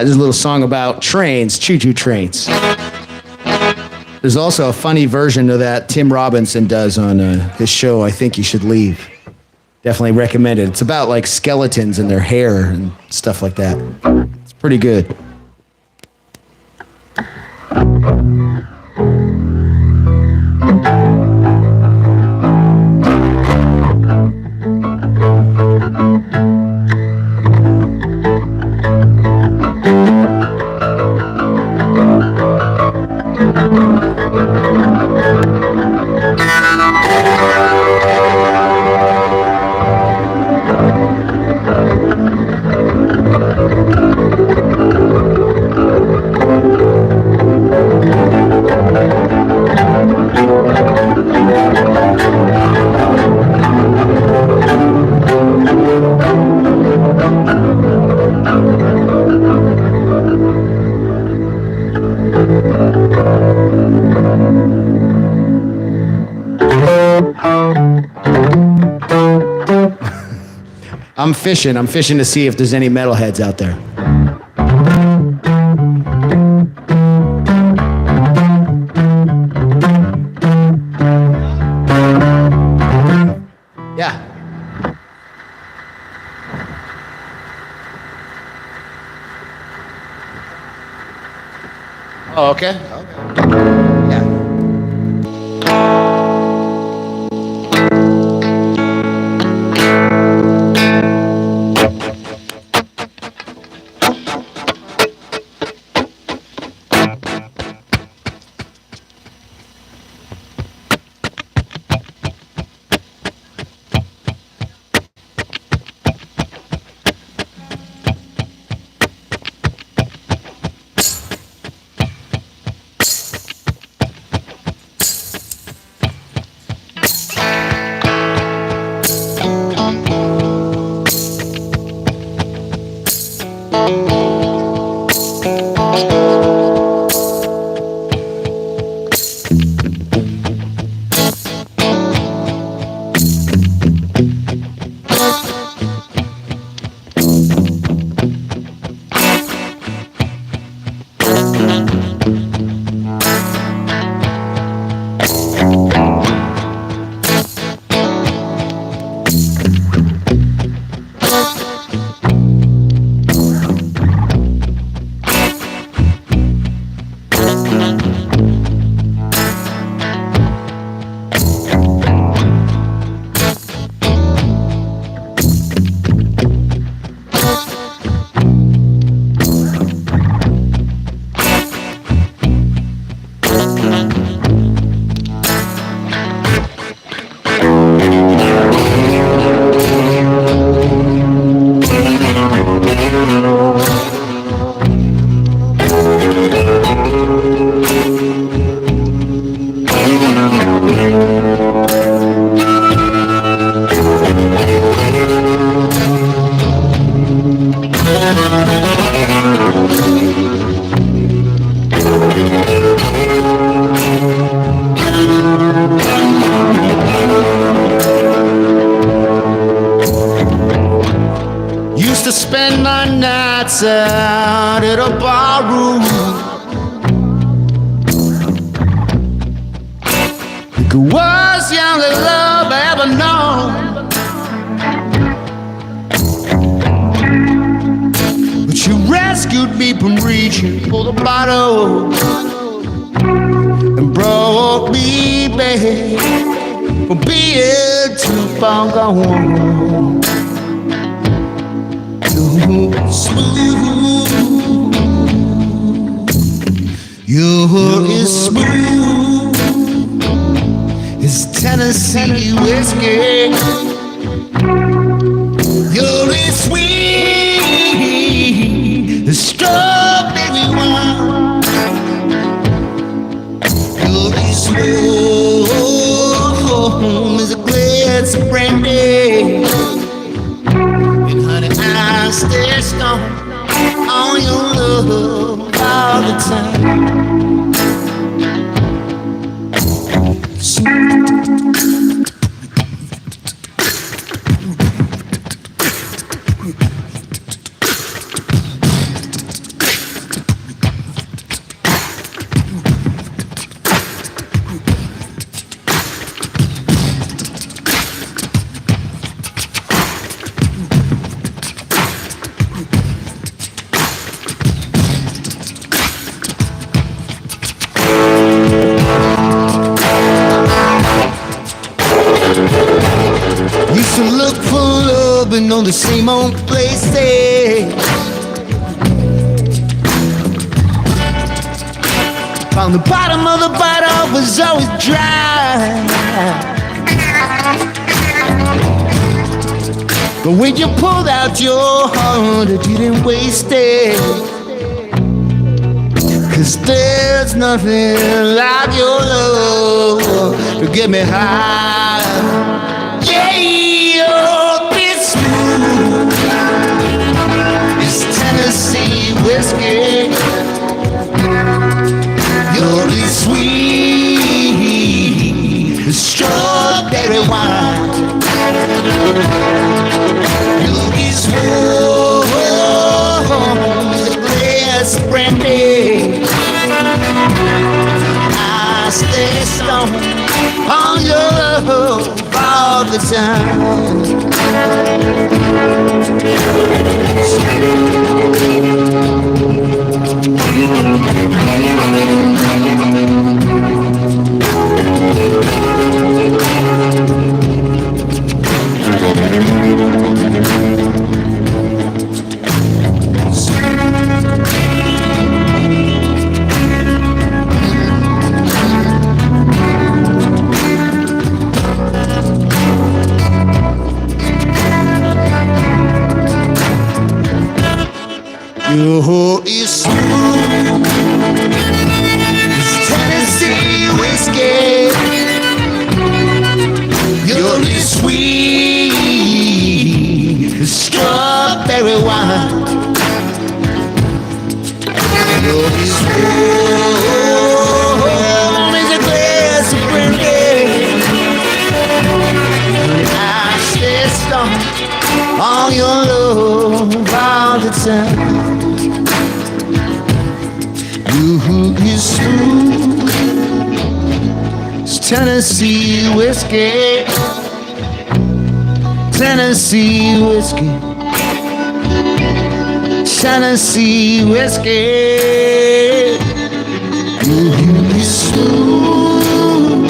This is a little song about trains, choo-choo trains. There's also a funny version of that Tim Robinson does on his show, I Think You Should Leave. Definitely recommend it. It's about like skeletons and their hair and stuff like that. It's pretty good. I'm fishing to see if there's any metalheads out there. Yeah. Oh, okay. Yeah.
To spend my nights out at a bar room. It was the only love I ever known. But you rescued me from reaching for the bottle and brought me back from being too far gone. Smooth, you're as smooth as Tennessee whiskey. You're as sweet as strawberry wine. You're as smooth as a glass of brandy. I stay strong on your love all the time. to look for love in all the same old places. Found the bottom of the bottle was always dry. But when you pulled out your heart, you didn't waste it. 'Cause there's nothing like your love to get me high. Yeah, you're this smooth. It's Tennessee whiskey. You're this sweet, the strawberry wine. You're this warm, the glass brandy. I stay strong on your love all the time. Your is smooth, it's Tennessee whiskey. Your is sweet, it's strawberry wine. Your is warm, it's a glass of brandy. I stay strong on your love all the time. You is smooth, it's Tennessee whiskey, Tennessee whiskey, Tennessee whiskey. You is smooth,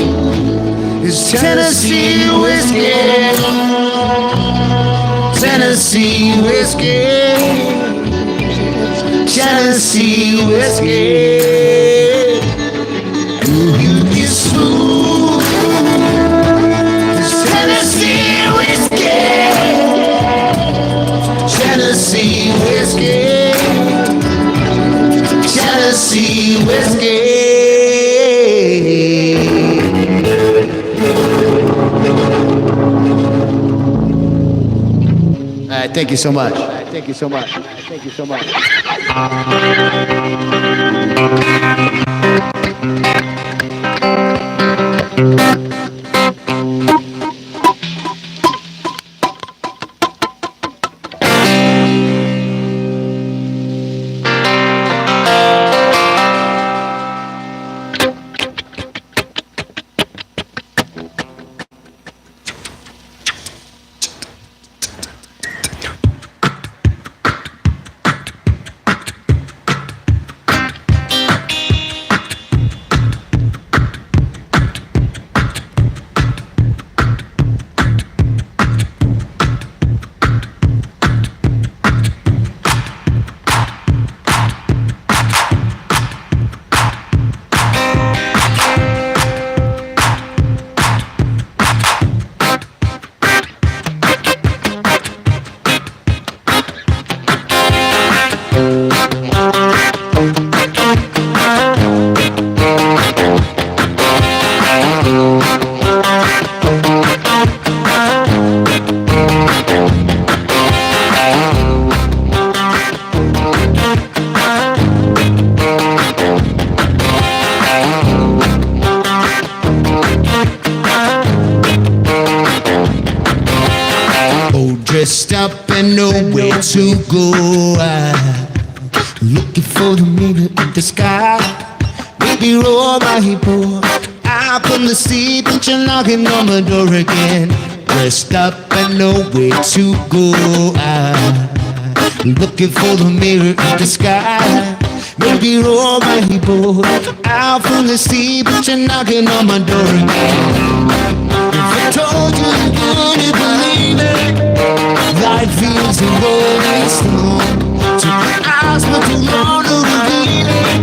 it's Tennessee whiskey, Tennessee whiskey. Tennessee whiskey, you is smooth. It's Tennessee whiskey, Tennessee whiskey, Tennessee whiskey. All right, thank you so much. Thank you so much. Thank you so much. Dressed up and nowhere to go. Looking for the mirror in the sky. Baby, roll my boat out from the sea, but you're knocking on my door again. Dressed up and nowhere to go. Looking for the mirror in the sky. Baby, roll my boat out from the sea, but you're knocking on my door again. If I told you, you wouldn't believe it. Life feels a rolling stone. Took my eyes but too long to reveal it.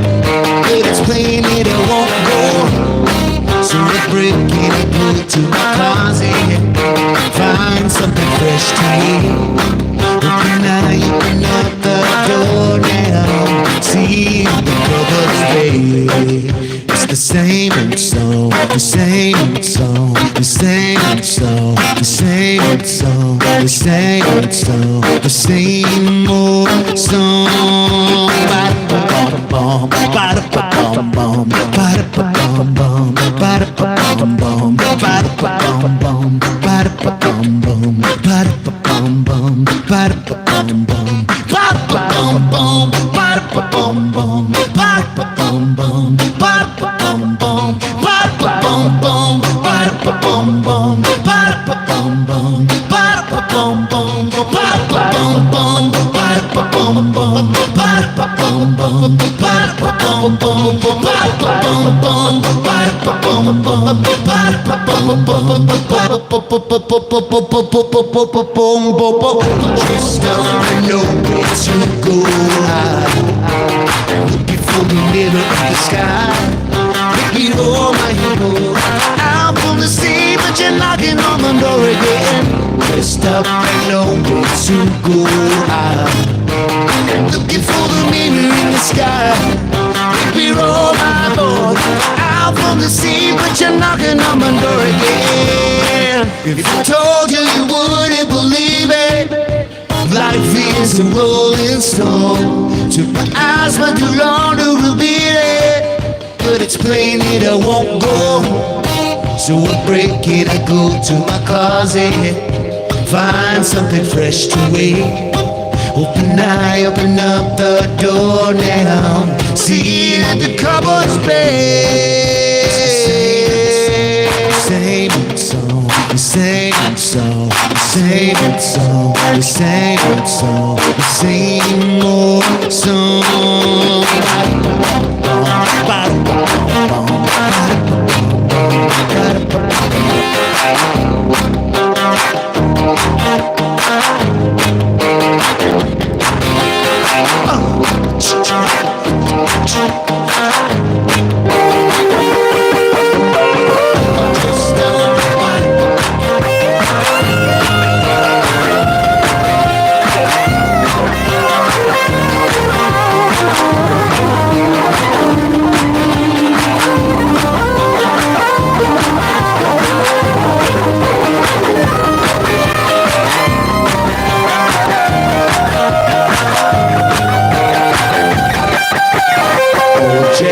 But it's plain that I won't go. So I break it and put it to my closet. Find something fresh to eat. Open up the door now. See the covers fade. It's the same old song, the same old song, the same old song, the same old song, the same old song, the same old song. Ba-da-ba-bum, ba-da-ba-bum, ba-da-ba-bum, ba-da-ba-bum, ba-da-ba-bum, ba-da-ba-bum, ba-da-ba-bum, ba-da-ba-bum, ba-da-ba-bum, ba-da-ba-bum, ba-da-ba-bum, ba-da-ba-bum, ba-da-ba-bum, ba-da-ba-bum, ba-da-ba-bum, ba-da-ba-bum, ba-da-ba-bum, ba-da-ba-bum, ba-da-ba-bum, just don't know where to go. Looking for the mirror in the sky. Make me roll my hero out from the sea, but you're knocking on the door again. Just up and know where to go. Looking for the mirror in the sky. Make me roll my boat out from the sea, but you're knocking on my door again. If I told you, you wouldn't believe it. Life is a rolling stone. Took my eyes but too long to reveal it. But it's plain that I won't go. So I break it, I go to my closet. Find something fresh to wear. Open up the door now. See that the cupboard's bare. Same old song, the same old song, the same old song, the same old song, the same old song.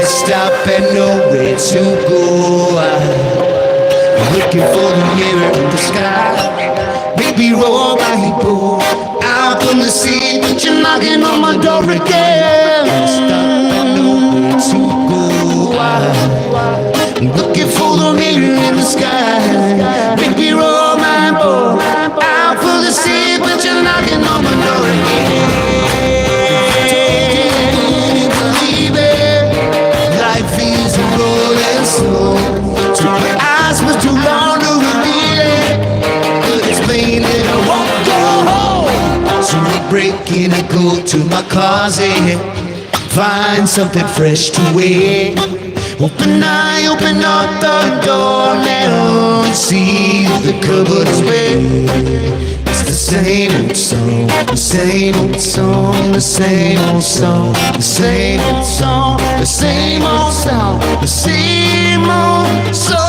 Stop and know where to go. Looking for the mirror in the sky. Baby, roll my boat out from the sea, but you're knocking on my door again. Stop and know where to go. Looking for the mirror in the sky. Baby, roll my boat out from the sea, but you're knocking on my door again. Took my eyes was too long to reveal it. But it's plain that I won't go home. So I break and I go to my closet. Find something fresh to wear. Open up the door now and see the cupboard is bare. It's the same old song, the same old song, the same old song, the same old song, the same old song, the same old song.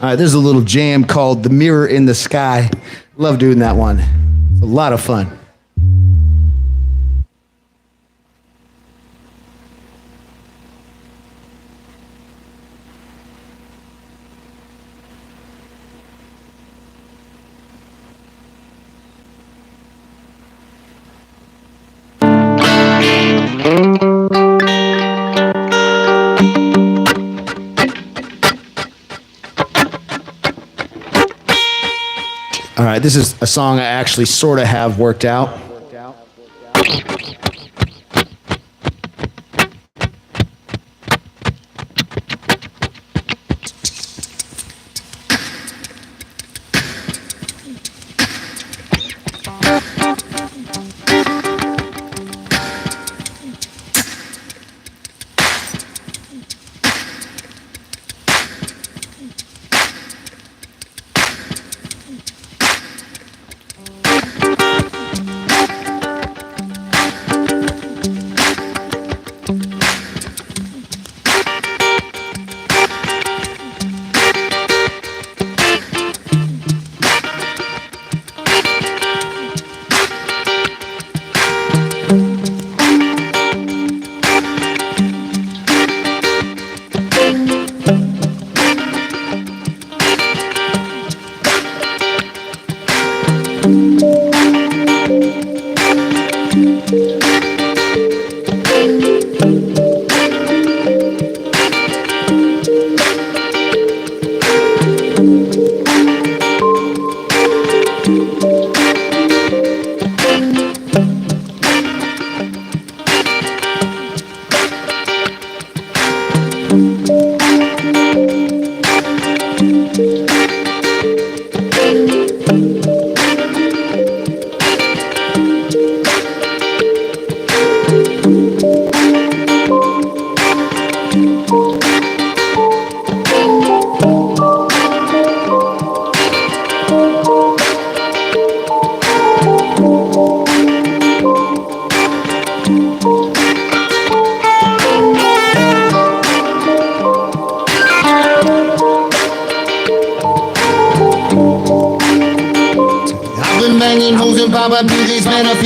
All right, there's a little jam called The Mirror in the Sky. Love doing that one. It's a lot of fun. This is a song I actually sort of have worked out.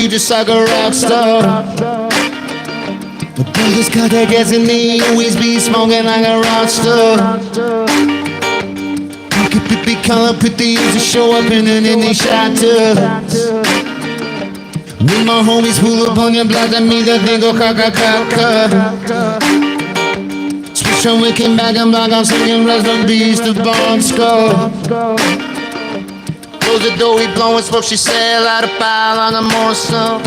Just like a rock star. But this contact gets in me, always be smoking like a rock star. You could be color, put the user show up in an indie shot too. When my homies pull up on your block, that means that they go ka-ka-ka-ka. Switch on, we came back and block, I'm singing rest of beast, the bomb skull. Close the door, we blowing smoke, she said, light a pile on the monster.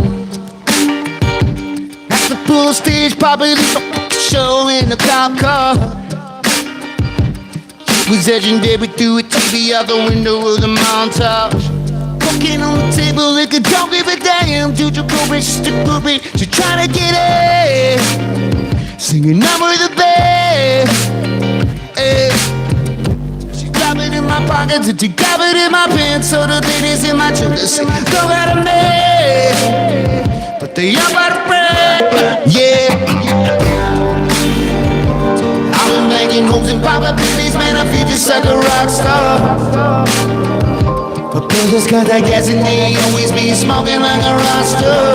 That's the full stage, probably the show in the cop car. She was edging Debbie through a TV out the window of the montage. Walking on the table like a don't give a damn. Juju Kobe, she's the groupie, she trying to get it. Singing I'm with the band. Drop it in my pockets and she got it in my pants. So the ladies in my children say, go out of me, but they up out of breath. Yeah, I've been making homes and pop-up babies, man, I feel just like a rock star. But brothers got that gas and they always be smoking like a roster.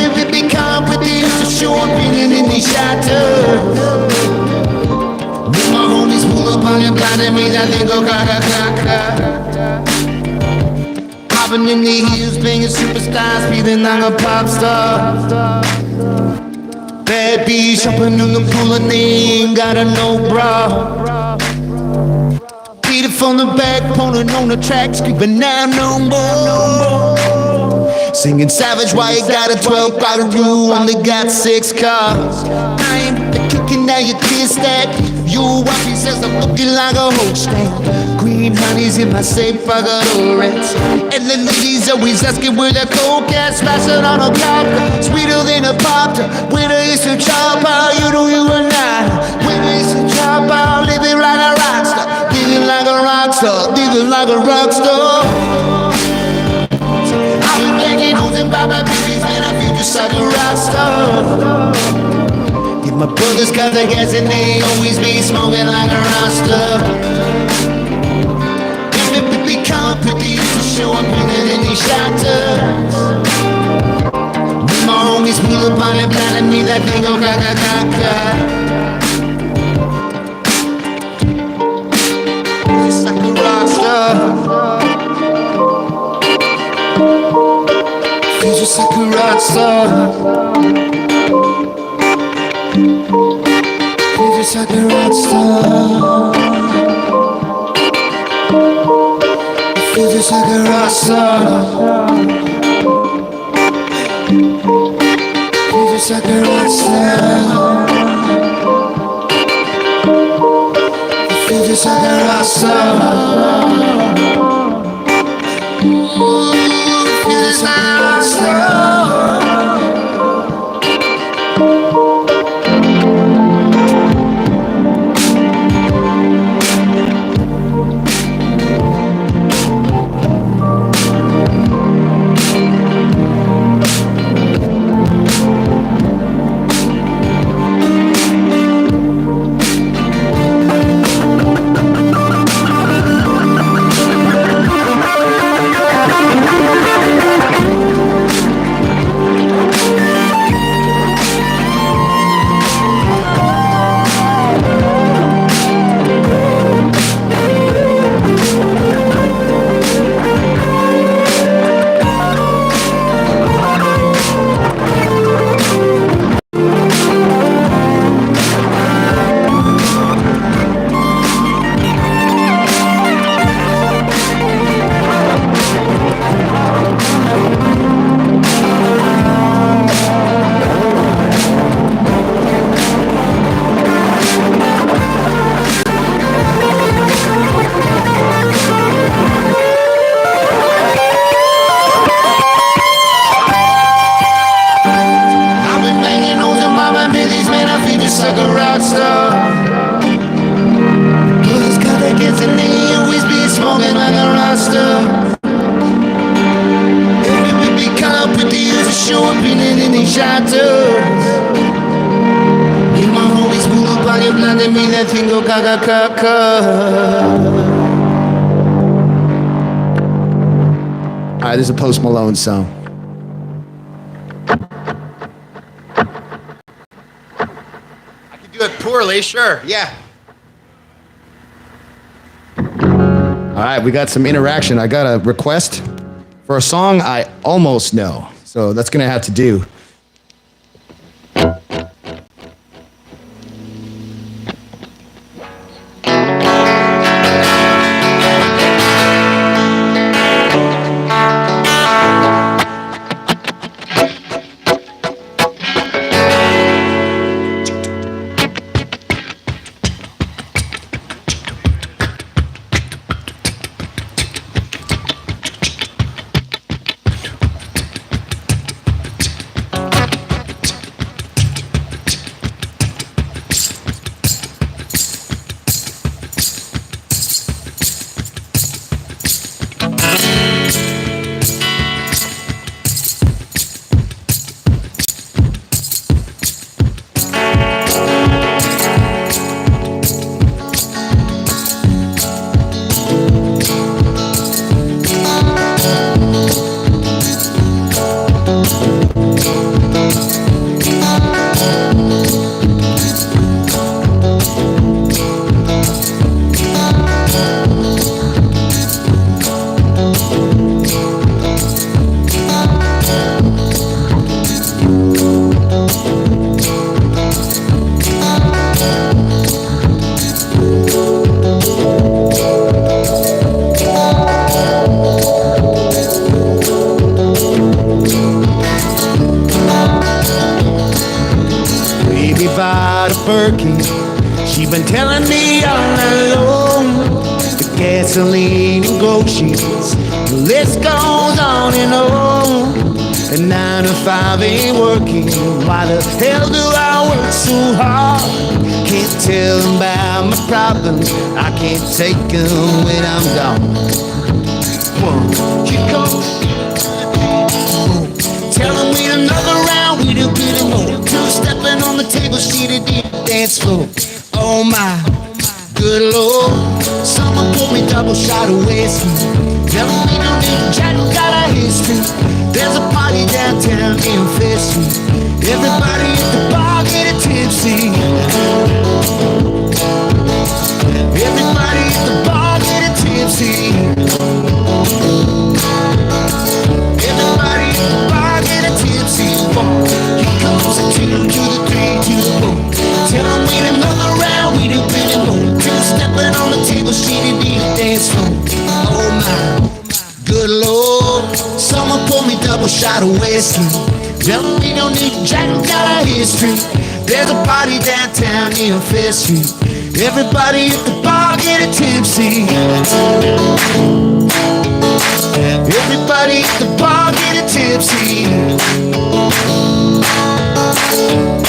Every big comp with the used to show up in these shatters. My homies pull up on your blind and me that they go ka-ka-ka-ka. Popping in the heels, playing superstars, feeling like a pop star. Bad bitch, shopping in the pool and they ain't got a no bra. Beat it from the back, pulling on the track, screaming now no more. Singing savage, why you got a 12 bottle rule, only got 6 cars. I ain't the kicking, now you kiss that. Your wife says I'm looking like a host stand. Green honey's in my safe, I got all rats. And the ladies always asking where the coke at. Smashing on a cop, sweeter than a pop. Winner is a chopper, you know you are not. Winner is a chopper, living like a rock star. Living like a rock star, living like a rock star. I've been making hoes and by my babies, man, I feel just like a rock star. My brothers got the gas and they always be smoking like a roster. Every company used to show up in these shatters. When my homies pull up on it, planning me that they go ka-ka-ka-ka. Just like a rockstar. Feels just like a rockstar. You're just like a rock star. just like a rock star. Feel just like a rock star. Feel just like a rock star. Feel just like a rock star.
All right, this is a Post Malone song. I can do it poorly, sure, yeah. All right, we got some interaction. I got a request for a song I almost know, so that's gonna have to do. She been telling me all along the gasoline and groceries, the list goes on and on. And 9 to 5 ain't working. Why the hell do I work so hard? Can't tell them about my problems. I can't take them when I'm gone. One, here comes. Tell them we another round, we do good and more. Two stepping on the table, seated in the dance floor. Oh my, good Lord. Someone pour me double shot of whiskey. Tell me we don't need to chat, got a history. There's a party downtown in Fifth Street. Everybody at the bar getting tipsy. Everybody at the bar getting tipsy. Everybody at the bar getting tipsy. Here comes the 2 to the 3 to the 4. Tell them we another round, we do really more. Two stepping on the table, seated in the dance floor. Oh my,
shot of whiskey. Tell them we don't need Jack, got a history. There's a party downtown near Fifth Street. Everybody at the bar getting tipsy. Everybody at the bar getting tipsy.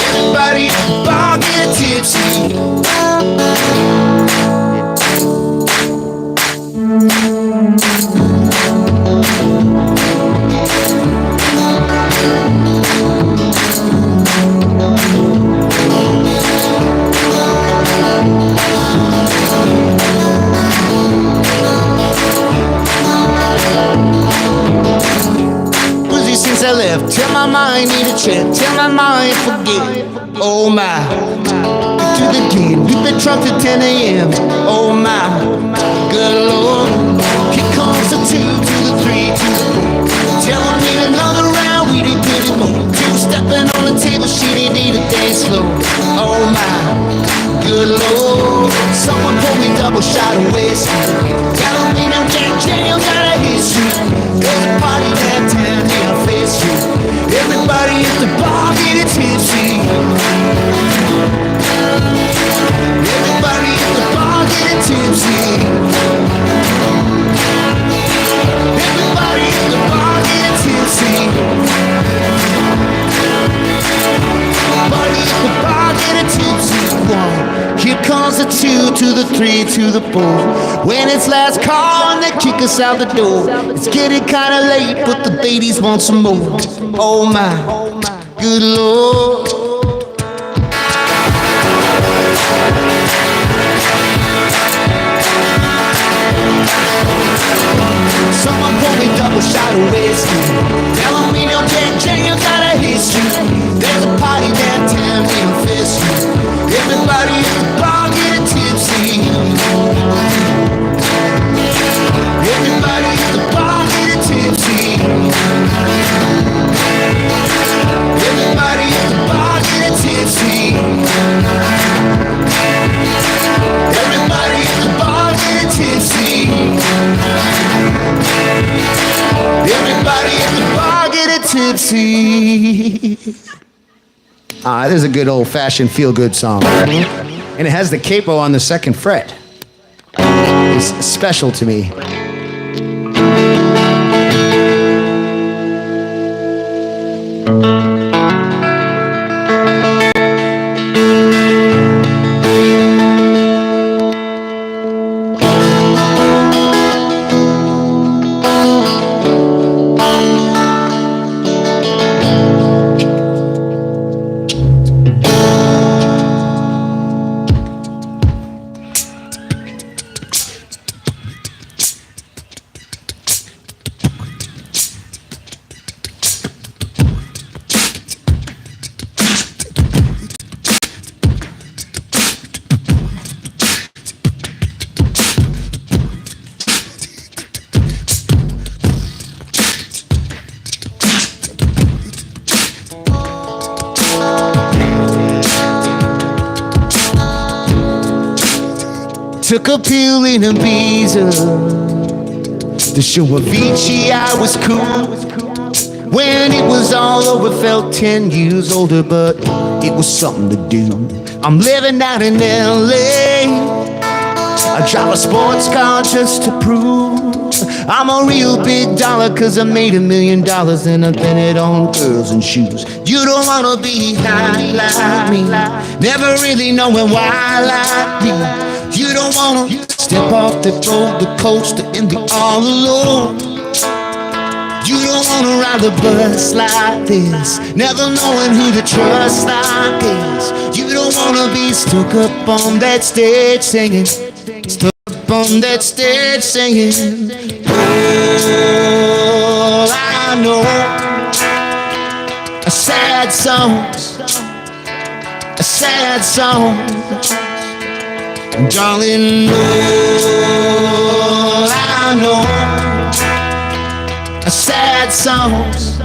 Everybody at the bar getting tipsy. Since I left, tell my mind need a check, tell my mind forget. Oh my, to the kid, we've been drunk till 10 a.m. Oh my, good Lord. Here comes the 2 to the 3 to the 4. Tell him need another round, we didn't get it more. Two stepping on the table, she didn't need a dance floor. Oh my, good Lord. Someone pour me double shot of whiskey. Tell him we don't Jack Daniels got a history. There's a party downtown near Fifth Street. Everybody at the bar getting tipsy. Everybody at the bar getting tipsy. Everybody at the bar getting tipsy. Everybody at the bar getting tipsy. One. Here comes the 2 to the 3 to the 4. When it's last call and they kick us out the door. It's getting kinda late, but the ladies want some more. Oh my, good Lord. Someone pour me double shot of whiskey. Tell them we know Jack Daniels got a history. There's a party downtown in Fifth Street. Everybody at the bar getting tipsy. Everybody at the bar getting tipsy. Everybody at the bar getting tipsy. Everybody at the bar getting tipsy. Everybody at the bar getting tipsy. This is a good old-fashioned feel-good song. And it has the capo on the 2nd fret. It's special to me. Took a pill in Ibiza to show Avicii I was cool. When it was all over, felt 10 years older, but it was something to do. I'm living out in LA. I drive a sports car just to prove I'm a real big dollar, cause I made $1 million and I spent it on girls and shoes. You don't wanna be high like me, never really knowing why like me. You don't wanna step off the roller coaster and be all alone. You don't wanna ride the bus like this, never knowing who to trust like this. You don't wanna be stuck up on that stage singing, stuck up on that stage singing. All I know are sad songs, sad songs. Darling, all I know are sad songs,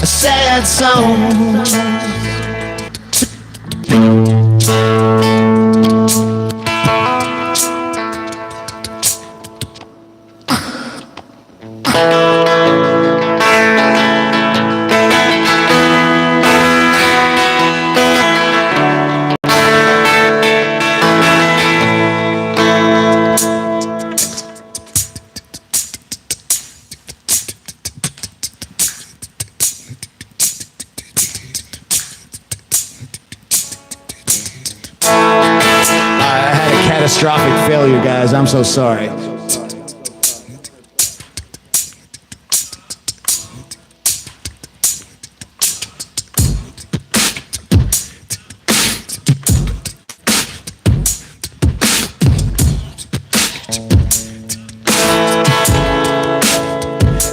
sad songs.
catastrophic failure, guys. I'm so sorry.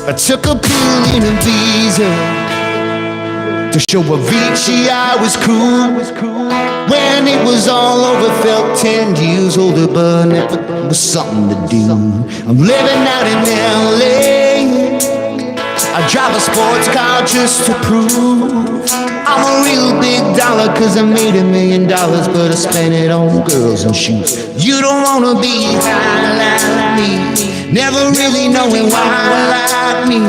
I took a pill in Ibiza to show Avicii I was cool. When it was all over, felt 10 years older, but never was something to do. I'm living out in LA. I drive a sports car just to prove I'm a real big dollar, cause I made $1 million, but I spent it on girls and shoes. You don't wanna be high like me, never really knowing why like me.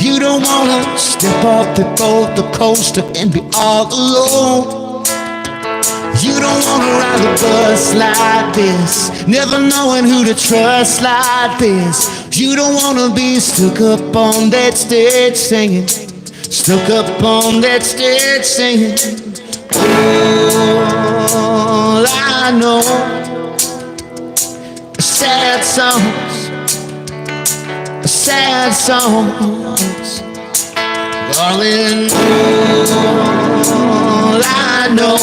You don't wanna step off the roller coaster and be all alone. You don't wanna ride the bus like this, never knowing who to trust like this. You don't wanna be stuck up on that stage singing, stuck up on that stage singing. All I know are sad songs, sad songs. Darling, all I know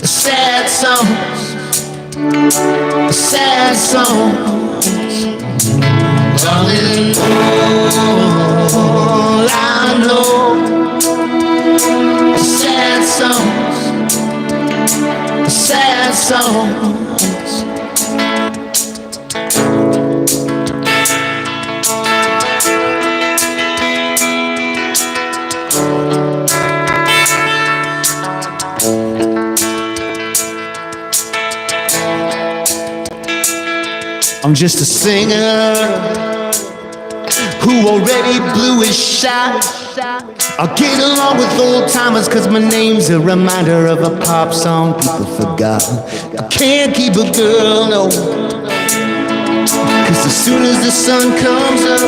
are sad songs, sad songs. Darling, all I know are sad songs, sad songs. I'm just a singer who already blew his shot. I'll get along with old timers, cause my name's a reminder of a pop song people forgot. I can't keep a girl, no, cause as soon as the sun comes up,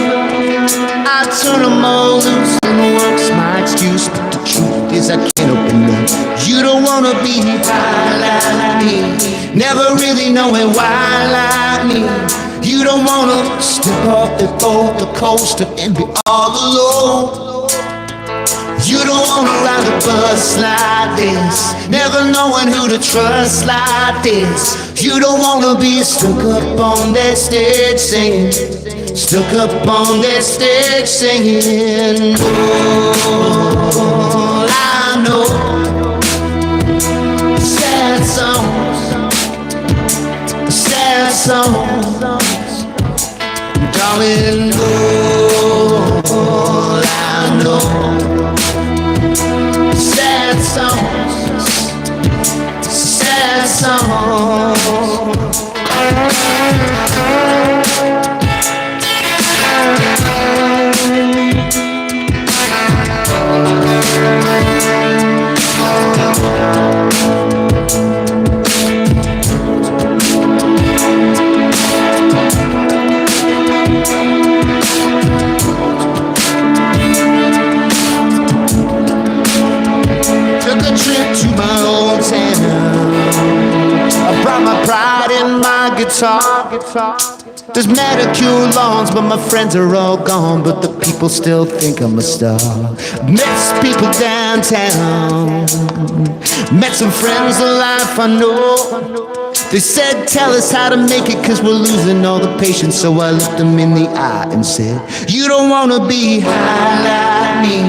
I turn them all loose and work's my excuse. But the truth is I can't open up. You don't wanna be high like me, never really knowing why like me. You don't wanna step off the roller coaster and be all alone. You don't wanna ride the bus like this, never knowing who to trust like this. You don't wanna be stuck up on that stage singing, stuck up on that stage singing. All I know, sad songs, sad songs. Darling, all I know, sad songs, sad songs. To my old town, I brought my pride in my guitar. There's manicure lawns, but my friends are all gone, but the people still think I'm a star. Met some people downtown, met some friends alive I know. They said, tell us how to make it, cause we're losing all the patience. So I looked them in the eye and said, you don't wanna be high like me,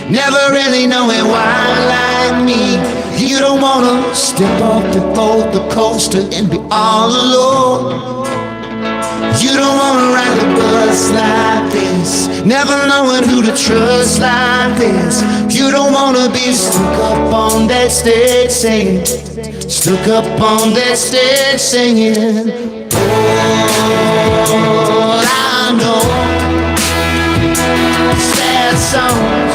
never really knowing why like me. You don't wanna step off the roller coaster and be all alone. You don't wanna ride the bus like this, never knowing who to trust like this. You don't wanna be stuck up on that stage singing, stuck up on that stage singing. All I know, sad songs,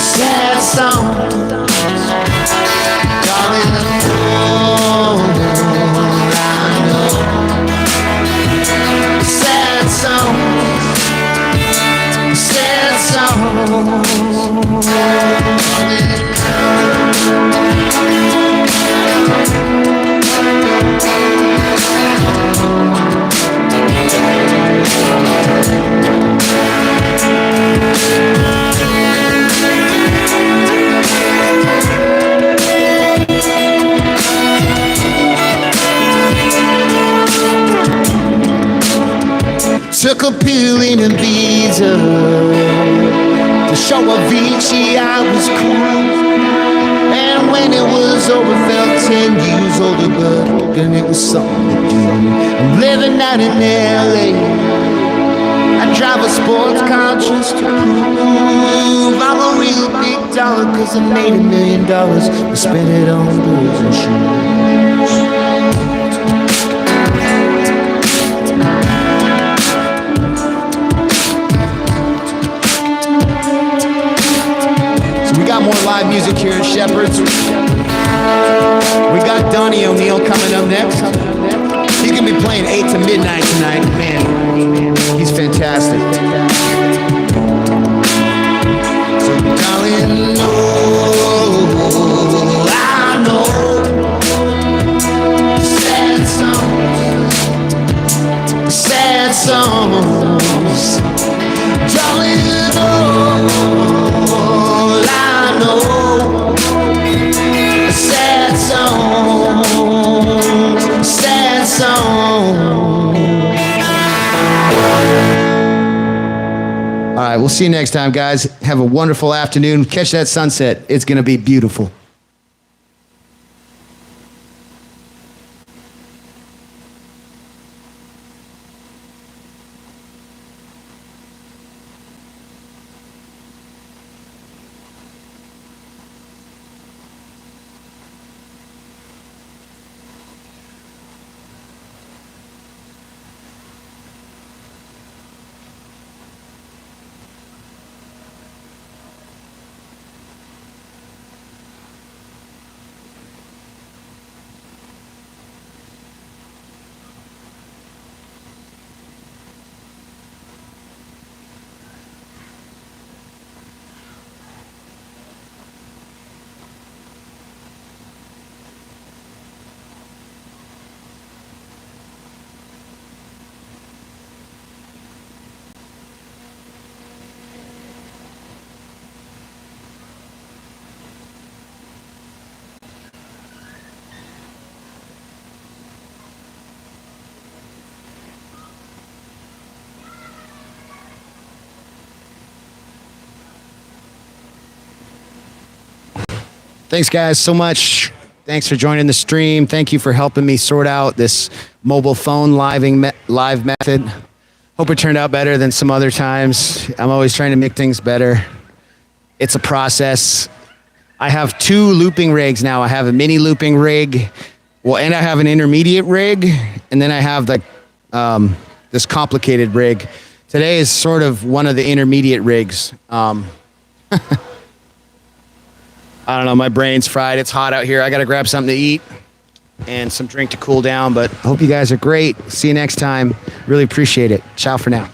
sad songs. Darling, all I know, sad songs, sad songs. appeal in Ibiza. To show Avicii I was cool. And when it was over, felt 10 years older, but and it was something to do. I'm living out in LA. I drive a sports car just to prove I'm a real big dollar, cause I made $1 million. I spent it on girls and shoes. So we got more live music here at Shepherd's. We got Donnie O'Neill coming up next. He's gonna be playing 8 to midnight tonight. Man, he's fantastic. So darling, no, I know sad songs. Darling, I know sad songs, sad songs.
All right, we'll see you next time, guys. Have a wonderful afternoon. Catch that sunset. It's going to be beautiful. Thanks, guys, so much. Thanks for joining the stream. Thank you for helping me sort out this mobile phone live method. Hope it turned out better than some other times. I'm always trying to make things better. It's a process. I have 2 looping rigs now. I have a mini looping rig, and I have an intermediate rig, and then I have this complicated rig. Today is sort of one of the intermediate rigs. I don't know, my brain's fried. It's hot out here. I got to grab something to eat and some drink to cool down, but hope you guys are great. See you next time. Really appreciate it. Ciao for now.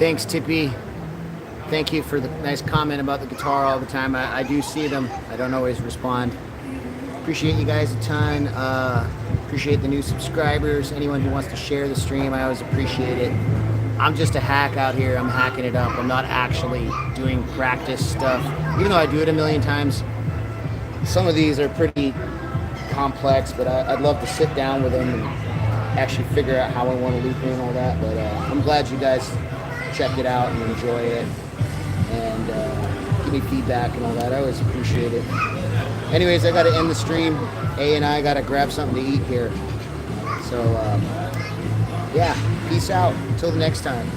Thanks, Tippy. Thank you for the nice comment about the guitar all the time. I do see them. I don't always respond. Appreciate you guys a ton. Appreciate the new subscribers. Anyone who wants to share the stream, I always appreciate it. I'm just a hack out here. I'm hacking it up. I'm not actually doing practice stuff. Even though I do it a million times, some of these are pretty complex, but I'd love to sit down with them and actually figure out how I want to loop in and all that. But I'm glad you guys checked it out and enjoy it and give me feedback and all that. I always appreciate it. Anyways, I got to end the stream. A and I got to grab something to eat here. So, yeah, peace out. Until the next time.